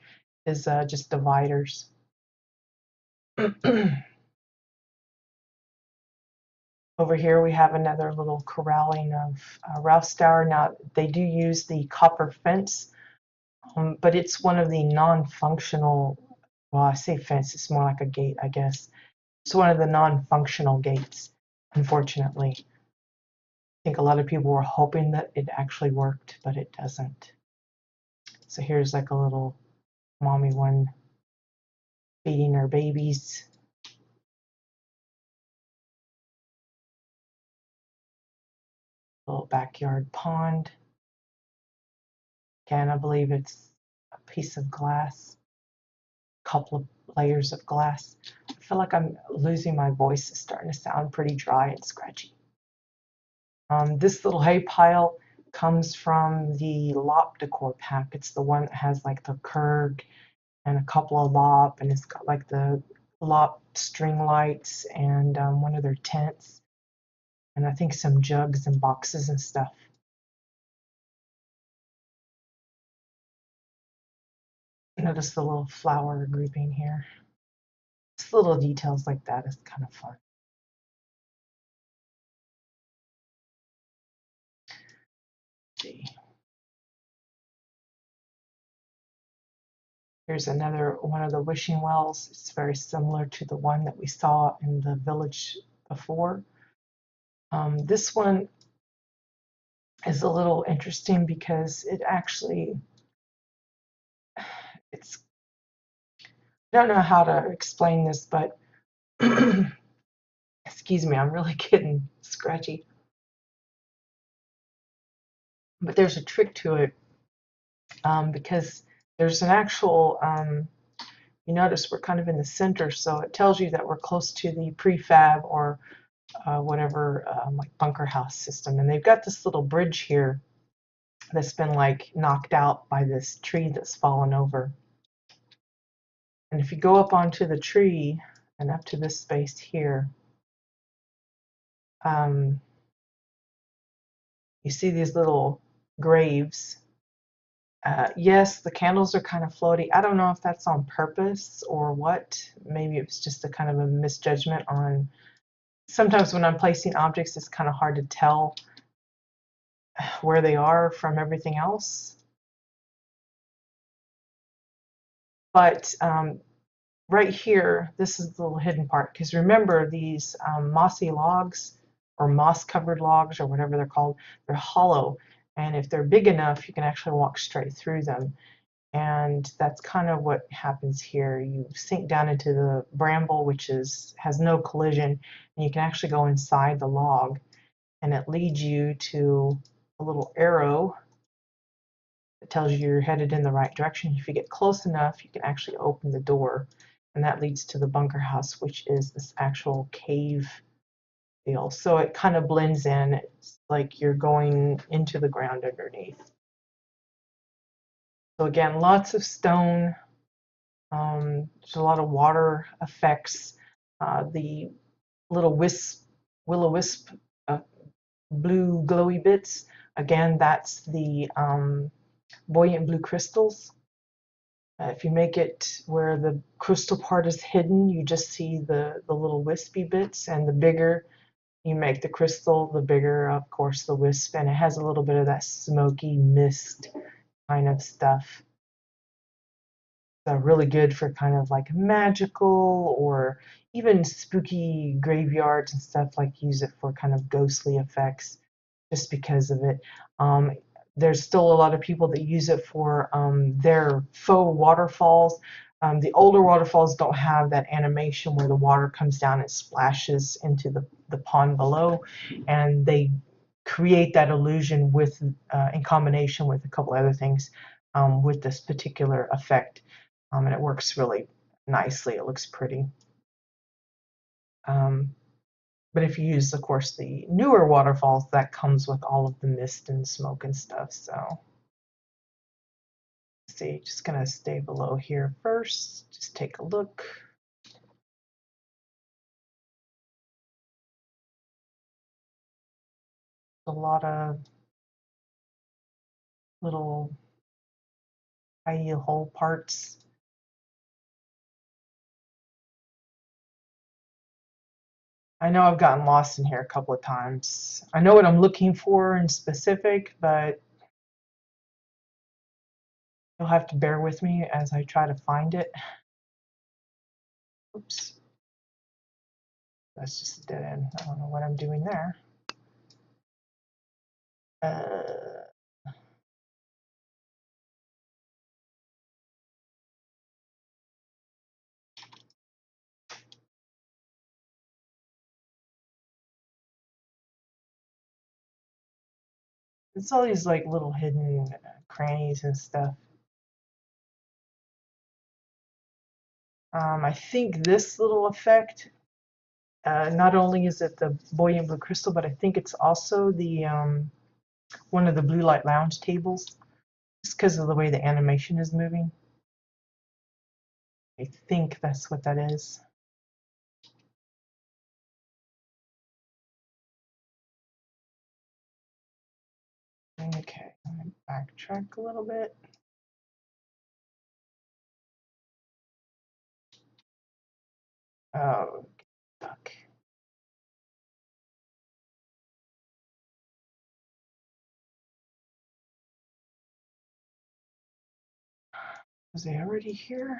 A: is just dividers. Over here we have another little corralling of WildStar. Now they do use the copper fence, but it's one of the non-functional, well, I say fence, it's more like a gate, I guess. It's one of the non-functional gates, unfortunately. I think a lot of people were hoping that it actually worked, but it doesn't. So here's like a little mommy one feeding her babies. Little backyard pond. Again, I believe it's a piece of glass, a couple of layers of glass. I feel like I'm losing my voice. It's starting to sound pretty dry and scratchy. This little hay pile comes from the lop decor pack. It's the one that has like the curved and a couple of lop, and it's got like the lop string lights and one of their tents, and I think some jugs and boxes and stuff. Notice the little flower grouping here. Just little details like that is kind of fun. Let's see. Here's another one of the wishing wells. It's very similar to the one that we saw in the village before. This one is a little interesting because it actually, it's, I don't know how to explain this, but excuse me, I'm really getting scratchy. But there's a trick to it because there's an actual, you notice we're kind of in the center, so it tells you that we're close to the prefab or whatever like bunker house system. And they've got this little bridge here that's been like knocked out by this tree that's fallen over. And if you go up onto the tree and up to this space here, you see these little graves. Yes, the candles are kind of floaty. I don't know if that's on purpose or what. Maybe it was just a kind of a misjudgment on. Sometimes when I'm placing objects, it's kind of hard to tell where they are from everything else. But right here, this is the little hidden part, because remember these mossy logs or moss covered logs or whatever they're called, they're hollow, and if they're big enough you can actually walk straight through them, and that's kind of what happens here. You sink down into the bramble, which has no collision, and you can actually go inside the log, and it leads you to a little arrow that tells you you're headed in the right direction. If you get close enough you can actually open the door, and that leads to the bunker house, which is this actual cave deal. So it kind of blends in. It's like you're going into the ground underneath. So again, lots of stone. There's a lot of water effects. The little will-o-wisp blue glowy bits. Again, that's the buoyant blue crystals. If you make it where the crystal part is hidden, you just see the little wispy bits, and the bigger You make the crystal, the bigger, of course, the wisp, and it has a little bit of that smoky mist kind of stuff. So really good for kind of like magical or even spooky graveyards and stuff, like use it for kind of ghostly effects just because of it. Um, there's still a lot of people that use it for their faux waterfalls. The older waterfalls don't have that animation where the water comes down and splashes into the pond below, and they create that illusion with in combination with a couple other things with this particular effect, and it works really nicely. It looks pretty. Um, but if you use, of course, the newer waterfalls, that comes with all of the mist and smoke and stuff. So, let's see, just gonna stay below here first. Just take a look. A lot of little tiny hole parts. I know I've gotten lost in here a couple of times. I know what I'm looking for in specific, but you'll have to bear with me as I try to find it. Oops. That's just a dead end. I don't know what I'm doing there. Uh, it's all these like little hidden crannies and stuff. I think this little effect, not only is it the buoyant blue crystal, but I think it's also the one of the blue light lounge tables, just because of the way the animation is moving. I think that's what that is. Okay, I'm gonna backtrack a little bit. Oh, duck. Was they already here?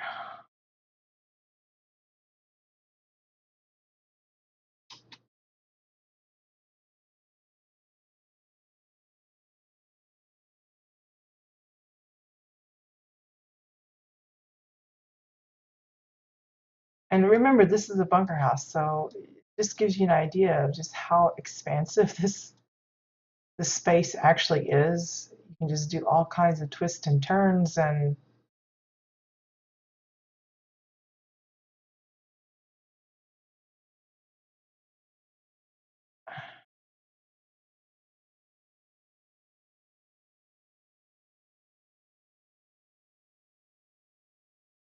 A: And remember, this is a bunker house, so it just gives you an idea of just how expansive this space actually is. You can just do all kinds of twists and turns, and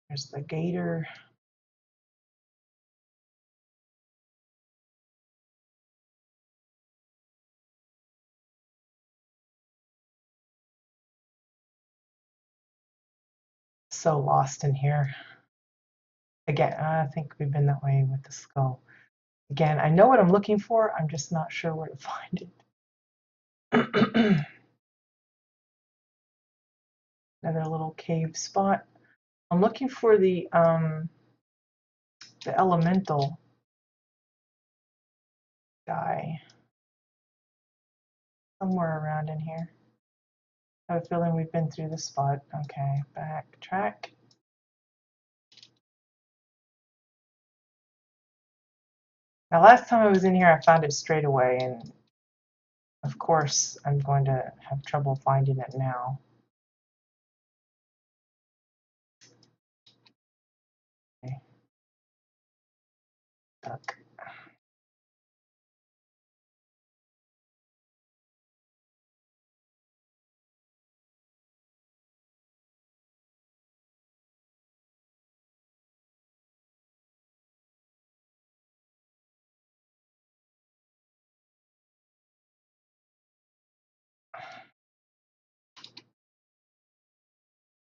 A: there's the gator. So lost in here. Again, I think we've been that way with the skull. Again, I know what I'm looking for, I'm just not sure where to find it. Another little cave spot. I'm looking for the elemental guy somewhere around in here. I have a feeling we've been through this spot. Okay, backtrack. Now, last time I was in here, I found it straight away, and of course, I'm going to have trouble finding it now. Okay. Duck.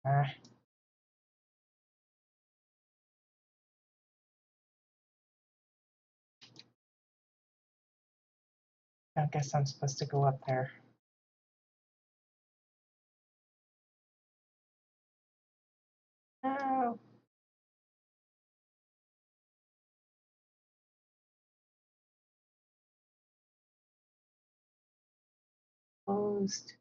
A: Ah. I guess I'm supposed to go up there. No. Closed.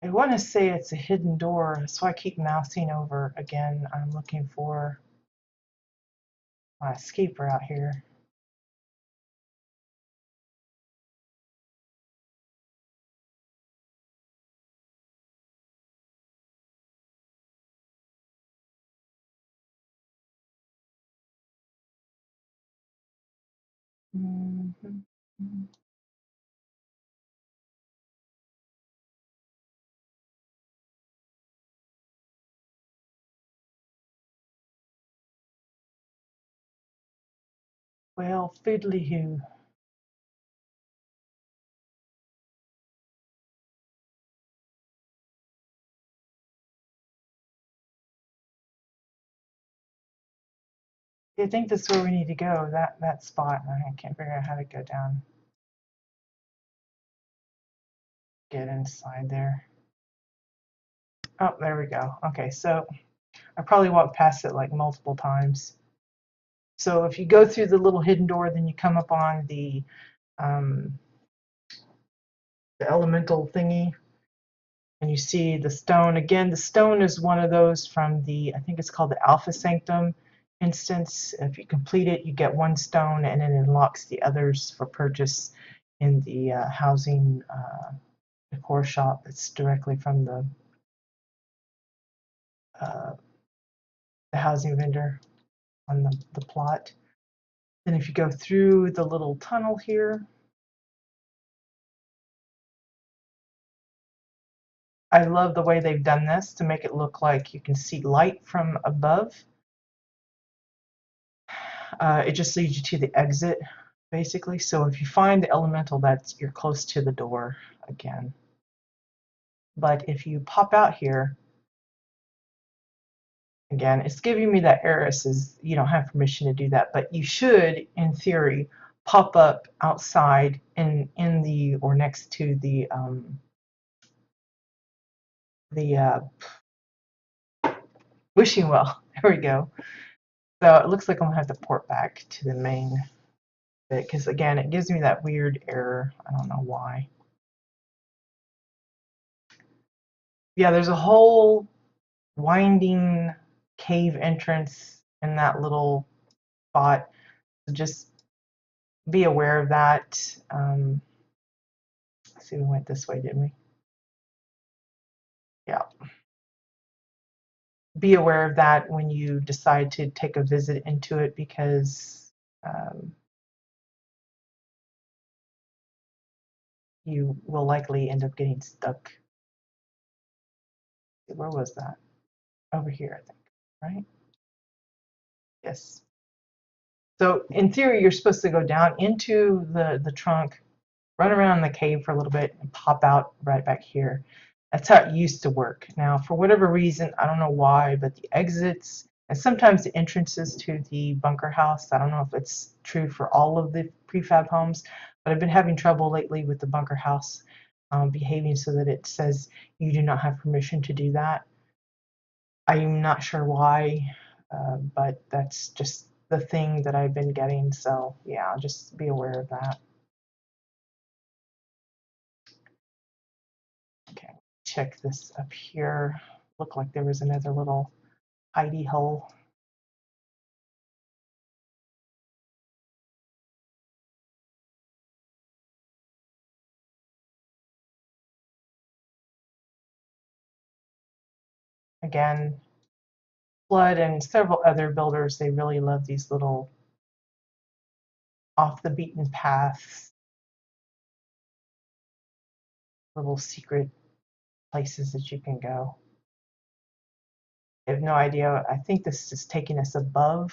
A: I want to say it's a hidden door, so I keep mousing over again. I'm looking for my escape route here. Mhm. Well, fiddly hoo. I think that's where we need to go, that spot. I can't figure out how to go down, get inside there. Oh, there we go. Okay, so I probably walked past it like multiple times. So if you go through the little hidden door, then you come up on um, the elemental thingy, and you see the stone. Again, the stone is one of those from the, I think it's called the Alpha Sanctum instance. If you complete it, you get one stone, and it unlocks the others for purchase in the housing decor shop. It's directly from uh, the housing vendor on the plot. Then if you go through the little tunnel here, I love the way they've done this to make it look like you can see light from above. It just leads you to the exit, basically. So if you find the elemental, you're close to the door again. But if you pop out here, again, it's giving me that error. It says you don't have permission to do that, but you should, in theory, pop up outside in the or next to the wishing well. There we go. So it looks like I'm gonna have to port back to the main bit because again, it gives me that weird error. I don't know why. Yeah, there's a whole winding cave entrance in that little spot. So just be aware of that. Let's see, we went this way, didn't we? Yeah. Be aware of that when you decide to take a visit into it because you will likely end up getting stuck. Where was that? Over here, I think, right? Yes. So in theory, you're supposed to go down into the trunk, run around the cave for a little bit, and pop out right back here. That's how it used to work. Now, for whatever reason, I don't know why, but the exits and sometimes the entrances to the bunker house, I don't know if it's true for all of the prefab homes, but I've been having trouble lately with the bunker house behaving so that it says you do not have permission to do that. I'm not sure why, but that's just the thing that I've been getting. So yeah, just be aware of that. Okay, check this up here. Looked like there was another little hidey hole. Again, Flood and several other builders, they really love these little off the beaten paths, little secret places that you can go. I have no idea. I think this is taking us above.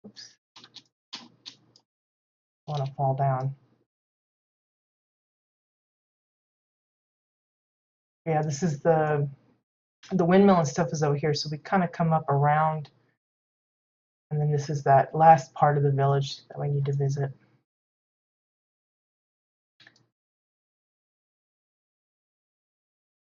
A: Oops. I want to fall down. Yeah, this is the windmill and stuff is over here, so we kind of come up around And then this is that last part of the village that we need to visit.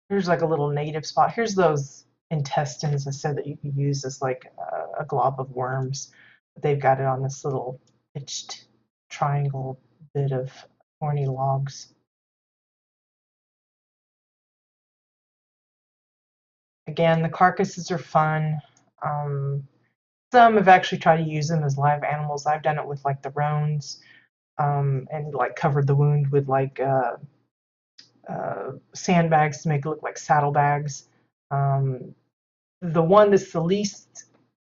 A: Here's like a little native spot. Here's those intestines I said that you could use as like a glob of worms. But they've got it on this little pitched triangle bit of horny logs. Again, the carcasses are fun. Um, some have actually tried to use them as live animals. I've done it with like the roans, and like covered the wound with like sandbags to make it look like saddlebags. Um, the one that's the least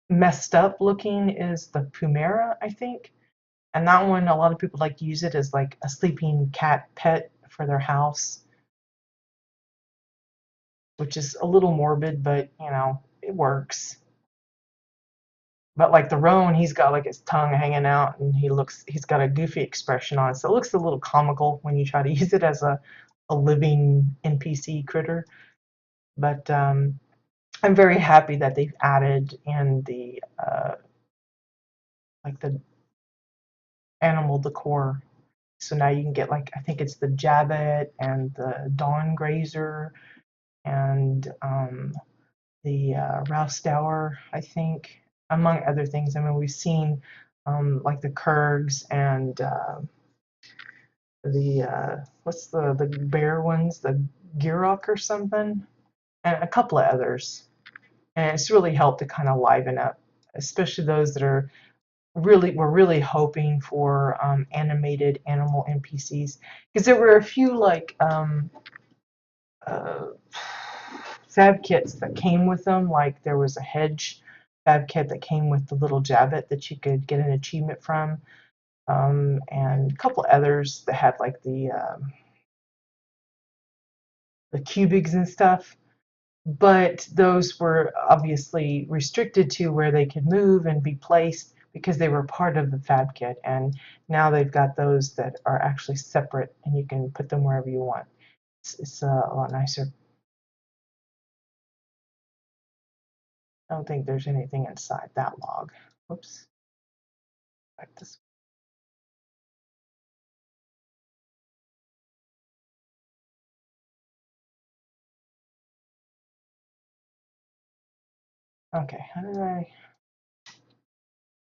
A: messed up looking is the Pumera, I think. And that one, a lot of people like to use it as like a sleeping cat pet for their house, which is a little morbid, but you know, it works. But like the roan, he's got like his tongue hanging out and he's got a goofy expression on it. So it looks a little comical when you try to use it as a living NPC critter. But I'm very happy that they've added in the like the animal decor. So now you can get like I think it's the Jabbit and the Dawn Grazer and the WildStar, I think, among other things. I mean, we've seen like the Kurgs and the what's the bear ones, the Girok or something, and a couple of others. And it's really helped to kind of liven up, especially those that are we're really hoping for animated animal NPCs because there were a few like uh, fab kits that came with them. Like there was a hedge fab kit that came with the little Jabbit that you could get an achievement from, and a couple others that had like the cubics and stuff. But those were obviously restricted to where they could move and be placed because they were part of the fab kit. And now they've got those that are actually separate and you can put them wherever you want. It's a lot nicer. I don't think there's anything inside that log. Whoops. Like this. Okay, how did I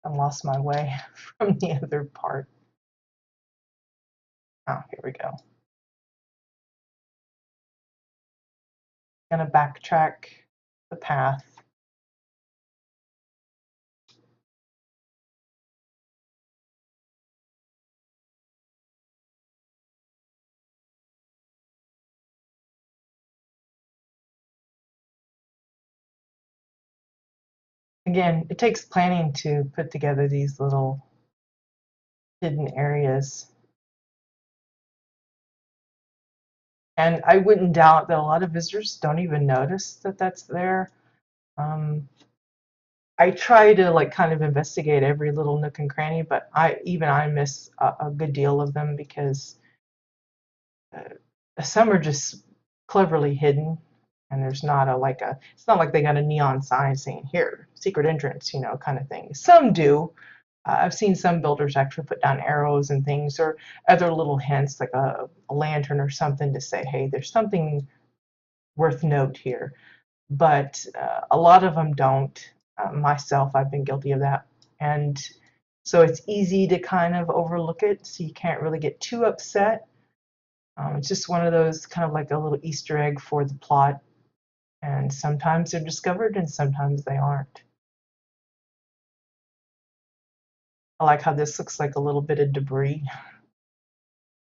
A: lost my way from the other part. Oh, here we go. Gonna backtrack the path. Again, it takes planning to put together these little hidden areas. And I wouldn't doubt that a lot of visitors don't even notice that that's there. Um, I try to like kind of investigate every little nook and cranny, but I miss a good deal of them because some are just cleverly hidden, and there's not a like a. It's not like they got a neon sign saying here secret entrance, you know, kind of thing. Some do. I've seen some builders actually put down arrows and things or other little hints like a lantern or something to say, hey, there's something worth note here. But a lot of them don't. Myself, I've been guilty of that. And so it's easy to kind of overlook it, so you can't really get too upset. It's just one of those kind of like a little Easter egg for the plot. And sometimes they're discovered and sometimes they aren't. I like how this looks like a little bit of debris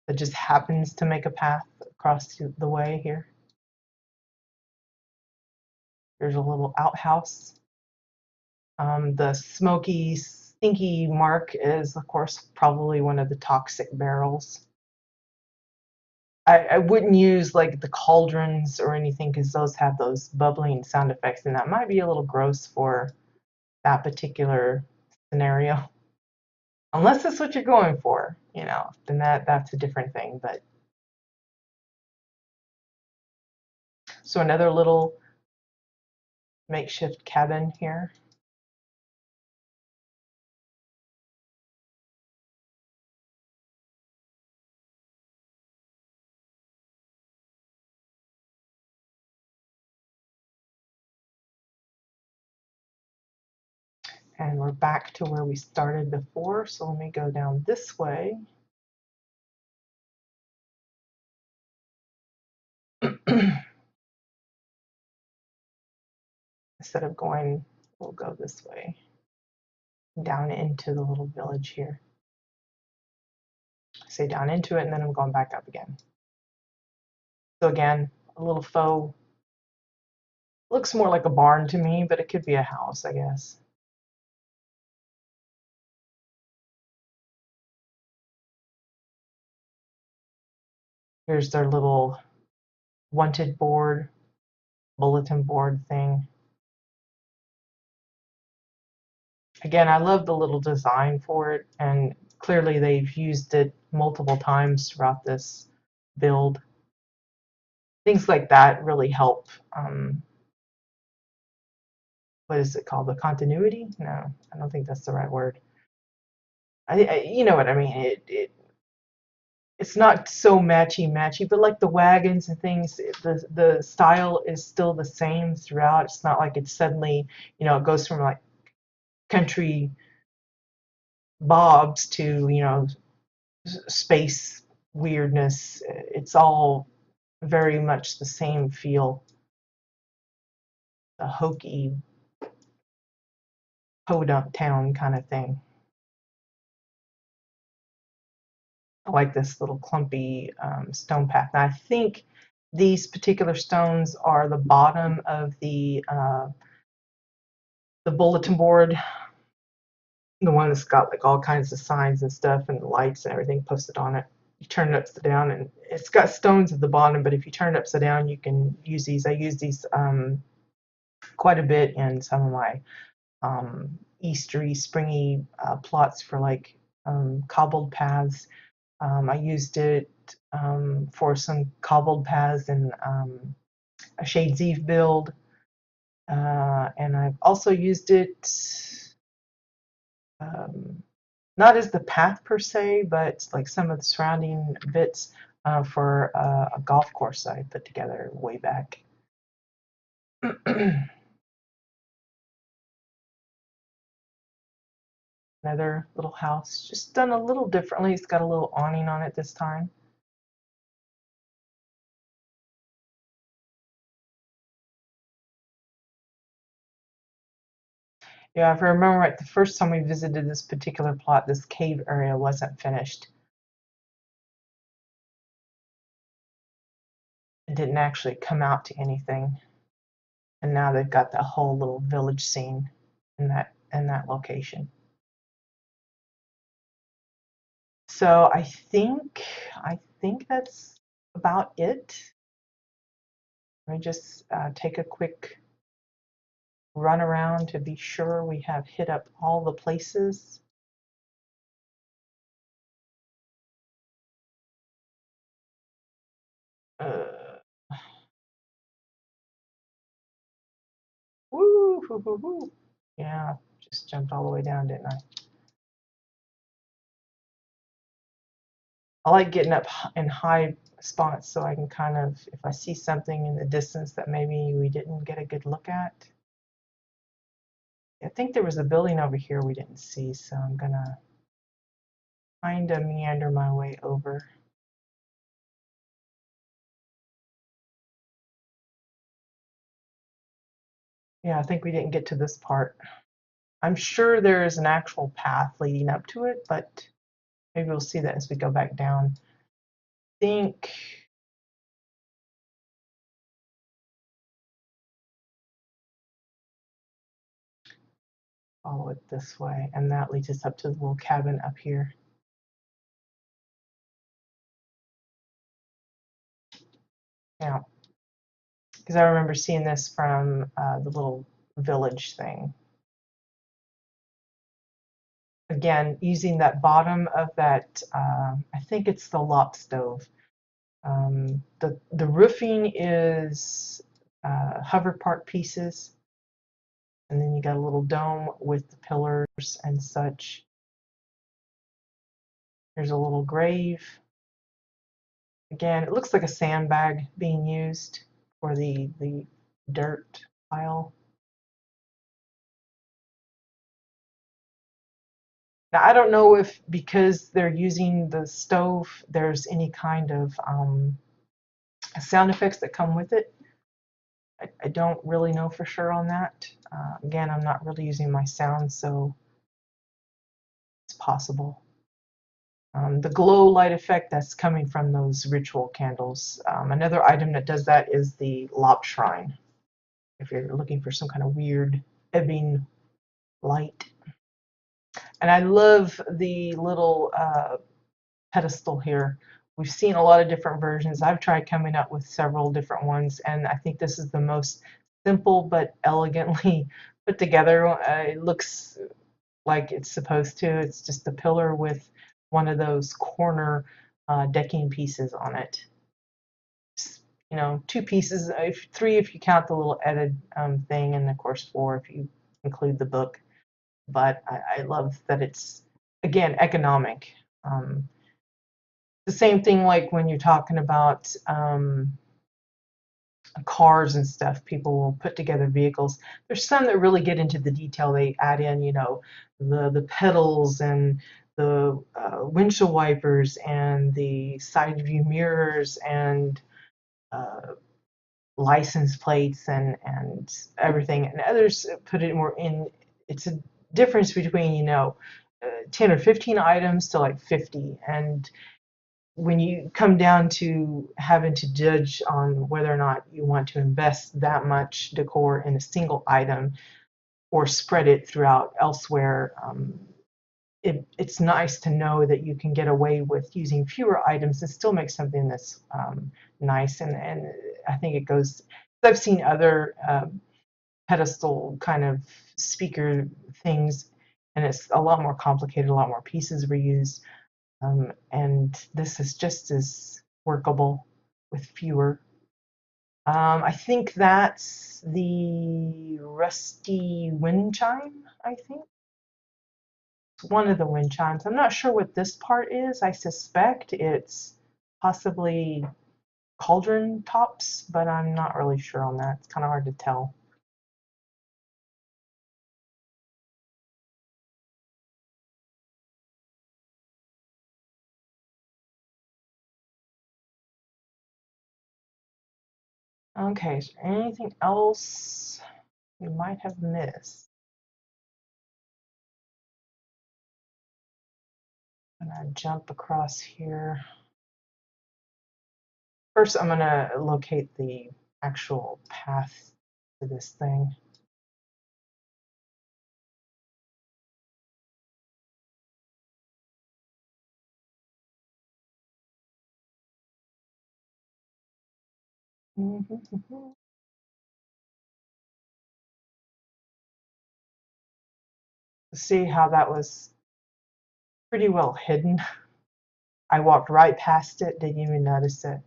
A: that just happens to make a path across the way here. There's a little outhouse. The smoky, stinky mark is, of course, probably one of the toxic barrels. I wouldn't use like the cauldrons or anything because those have those bubbling sound effects, and that might be a little gross for that particular scenario. Unless that's what you're going for, you know, then that's a different thing. But so another little makeshift cabin here. And we're back to where we started before, so let me go down this way. Instead of going, we'll go this way, down into the little village here. I say down into it, and then I'm going back up again. So again, a little faux, looks more like a barn to me, but it could be a house, I guess. Here's their little wanted board, bulletin board thing. Again, I love the little design for it, and clearly they've used it multiple times throughout this build. Things like that really help. What is it called? The continuity? No, I don't think that's the right word. You know what I mean. It's not so matchy, but like the wagons and things, the style is still the same throughout. It's not like it's suddenly, it goes from like country bobs to, space weirdness. It's all very much the same feel, a hokey podunk town kind of thing. I like this little clumpy stone path. And I think these particular stones are the bottom of the bulletin board, the one that's got like all kinds of signs and stuff and lights and everything posted on it. You turn it upside down and it's got stones at the bottom, but if you turn it upside down, you can use these. I use these quite a bit in some of my Eastery, springy plots for like cobbled paths. I used it for some cobbled paths in a Shades Eve build, and I've also used it not as the path per se, but like some of the surrounding bits for a golf course that I put together way back. Another little house, just done a little differently. It's got a little awning on it this time. Yeah, if I remember right, the first time we visited this particular plot, this cave area wasn't finished. It didn't actually come out to anything. And now they've got the whole little village scene in that location. So I think that's about it. Let me just take a quick run around to be sure we have hit up all the places. Uh, woo, hoo, hoo, hoo. Yeah, just jumped all the way down, didn't I? I like getting up in high spots so I can kind of, if I see something in the distance that maybe we didn't get a good look at. I think there was a building over here we didn't see, so I'm gonna kind of meander my way over. Yeah, I think we didn't get to this part. I'm sure there is an actual path leading up to it, but maybe we'll see that as we go back down. I think follow it this way, and that leads us up to the little cabin up here. Yeah, because I remember seeing this from the little village thing. Again, using that bottom of that, I think it's the lop stove. The roofing is hover part pieces, and then you got a little dome with the pillars and such. There's a little grave. Again, it looks like a sandbag being used for the dirt pile. Now, I don't know if because they're using the stove, there's any kind of sound effects that come with it. I don't really know for sure on that. Again, I'm not really using my sound, so it's possible. The glow light effect, that's coming from those ritual candles. Another item that does that is the Lop Shrine, if you're looking for some kind of weird ebbing light. And I love the little pedestal here. We've seen a lot of different versions. I've tried coming up with several different ones, and I think this is the most simple but elegantly put together. It looks like it's supposed to. It's just a pillar with one of those corner decking pieces on it. Just, you know, two pieces, three if you count the little edit thing, and of course four if you include the book. But I love that it's, again, economic. The same thing like when you're talking about cars and stuff, people will put together vehicles. There's some that really get into the detail. They add in, you know, the pedals and the windshield wipers and the side view mirrors and uh, license plates and everything. And others put it more in. It's a difference between, you know, 10 or 15 items to like 50. And when you come down to having to judge on whether or not you want to invest that much decor in a single item or spread it throughout elsewhere, it's nice to know that you can get away with using fewer items and still make something that's nice. And I think it goes, I've seen other pedestal kind of speaker things, and it's a lot more complicated, a lot more pieces were used. And this is just as workable with fewer. I think that's the rusty wind chime, I think. It's one of the wind chimes. I'm not sure what this part is. I suspect it's possibly cauldron tops, but I'm not really sure on that. It's kind of hard to tell. Okay, is there anything else we might have missed? I'm gonna jump across here. First, I'm gonna locate the actual path to this thing. See how that was pretty well hidden. I walked right past it, didn't even notice it.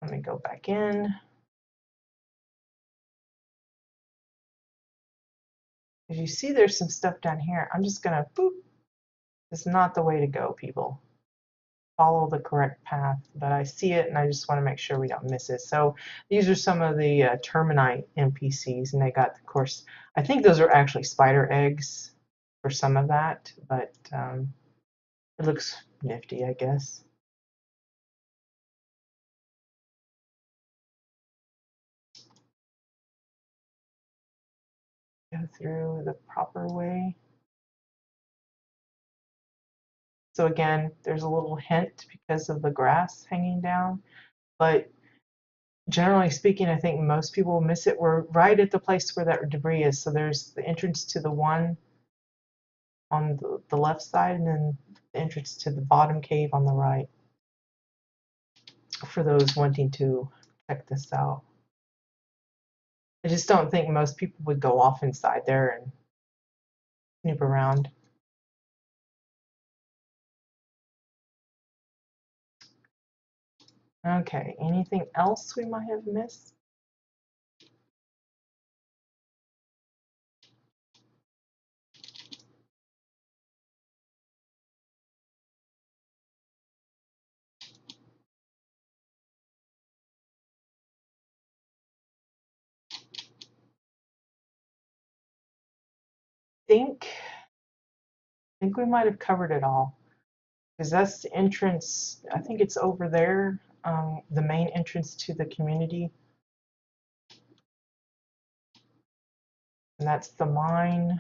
A: Let me go back in. As you see, there's some stuff down here. I'm just gonna boop. This is not the way to go, people. Follow the correct path, but I see it and I just want to make sure we don't miss it. So these are some of the Terminite NPCs, and they got, of course, I think those are actually spider eggs for some of that, but it looks nifty, I guess. Go through the proper way. So again, there's a little hint because of the grass hanging down, but generally speaking, I think most people miss it. We're right at the place where that debris is. So there's the entrance to the one on the left side, and then the entrance to the bottom cave on the right, for those wanting to check this out. I just don't think most people would go off inside there and snoop around. Okay, anything else we might have missed? I think think we might have covered it all, because that's the entrance. I think it's over there, the main entrance to the community. And that's the mine.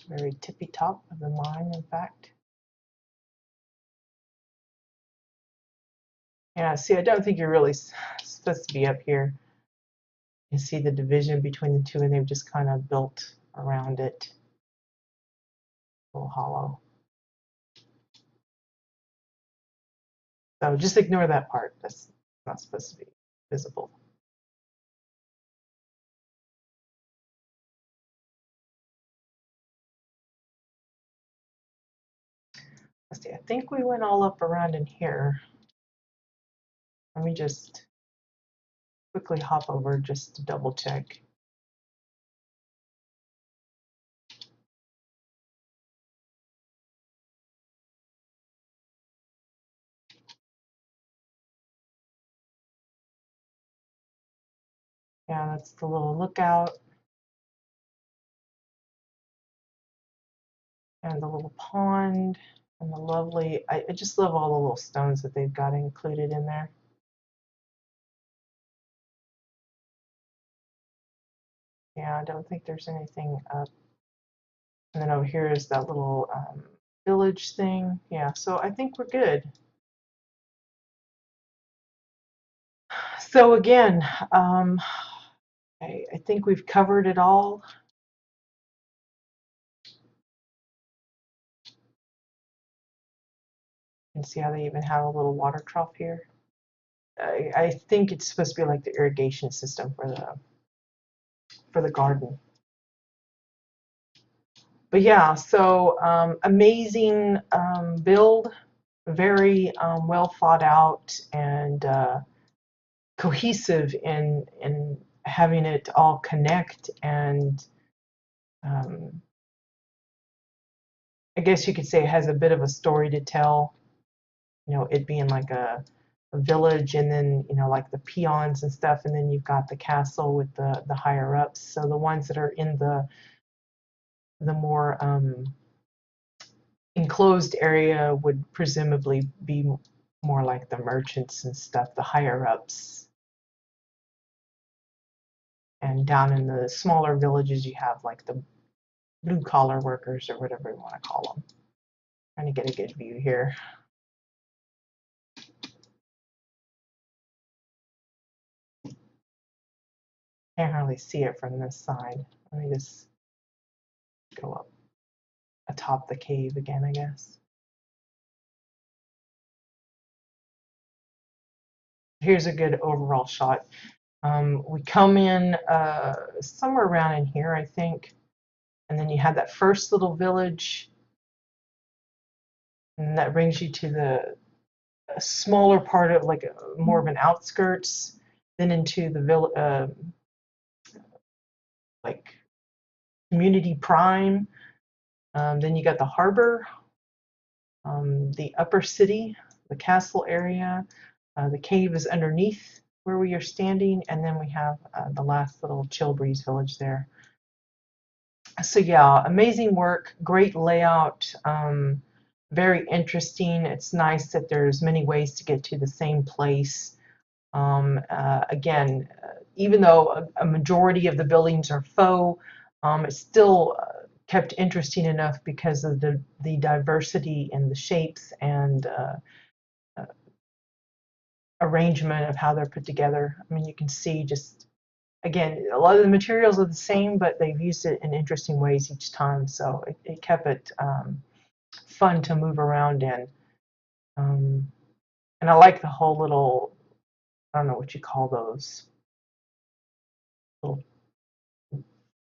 A: Very tippy top of the mine, in fact. Yeah, see, I don't think you're really supposed to be up here. You see the division between the two, and they've just kind of built around it. A little hollow. So just ignore that part. That's not supposed to be visible. Let's see, I think we went all up around in here. Let me just quickly hop over just to double check. Yeah, that's the little lookout and the little pond and the lovely, I just love all the little stones that they've got included in there. Yeah, I don't think there's anything up. And then over here is that little village thing. Yeah, so I think we're good. So again, I think we've covered it all. You can see how they even have a little water trough here. I think it's supposed to be like the irrigation system for the garden. But yeah, so amazing build, very well thought out and cohesive in having it all connect, and I guess you could say it has a bit of a story to tell. You know, it being like a village, and then like the peons and stuff, and then you've got the castle with the higher ups. So the ones that are in the more enclosed area would presumably be more like the merchants and stuff, the higher ups. And down in the smaller villages, you have like the blue collar workers, or whatever you want to call them. Trying to get a good view here. Can't hardly see it from this side. Let me just go up atop the cave again, I guess. Here's a good overall shot. We come in somewhere around in here, I think, and then you have that first little village, and that brings you to the smaller part of like more of an outskirts, then into the village, like community prime. Then you got the harbor, the upper city, the castle area. The cave is underneath where we are standing, and then we have the last little chill breeze village there. So yeah, amazing work, great layout, very interesting. It's nice that there's many ways to get to the same place. Again, even though a majority of the buildings are faux, it's still kept interesting enough because of the diversity in the shapes and arrangement of how they're put together. I mean, you can see just, again, a lot of the materials are the same, but they've used it in interesting ways each time. So it kept it fun to move around in. And I like the whole little, I don't know what you call those, little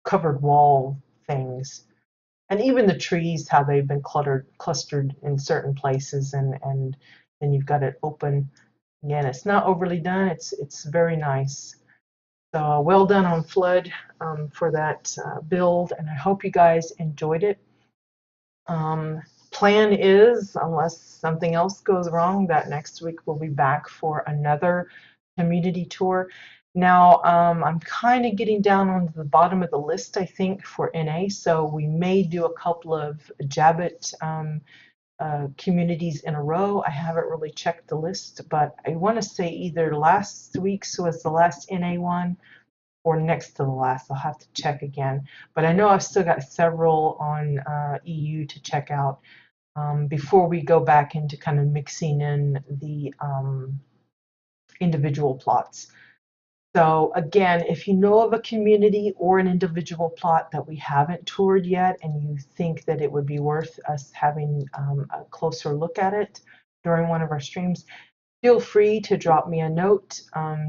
A: covered wall things. And even the trees, how they've been clustered in certain places, and then you've got it open. Again, it's not overly done. It's very nice. So well done on Flood for that build, and I hope you guys enjoyed it. Plan is, unless something else goes wrong, that next week we'll be back for another community tour. Now, I'm kind of getting down on the bottom of the list, I think, for NA, so we may do a couple of Jabbit communities in a row. I haven't really checked the list, but I want to say either last week's was the last NA one or next to the last. I'll have to check again. But I know I've still got several on EU to check out before we go back into kind of mixing in the individual plots. So again, if you know of a community or an individual plot that we haven't toured yet and you think that it would be worth us having a closer look at it during one of our streams, feel free to drop me a note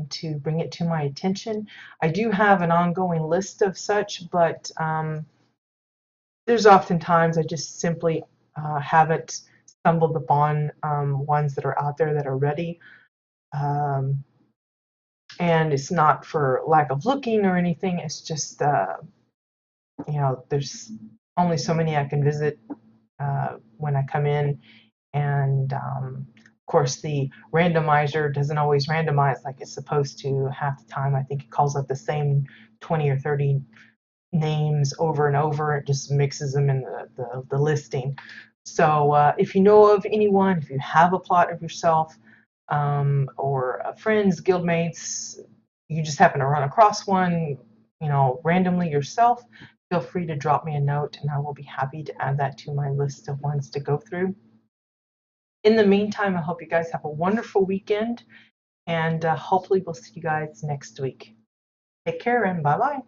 A: to bring it to my attention. I do have an ongoing list of such, but there's oftentimes I just simply haven't stumbled upon ones that are out there that are ready. And it's not for lack of looking or anything. It's just, there's only so many I can visit when I come in. And of course, the randomizer doesn't always randomize like it's supposed to half the time. I think it calls up the same 20 or 30 names over and over. It just mixes them in the listing. So if you know of anyone, if you have a plot of yourself, or friends, guildmates, you just happen to run across one, randomly yourself, feel free to drop me a note and I will be happy to add that to my list of ones to go through. In the meantime, I hope you guys have a wonderful weekend and hopefully we'll see you guys next week. Take care and bye-bye.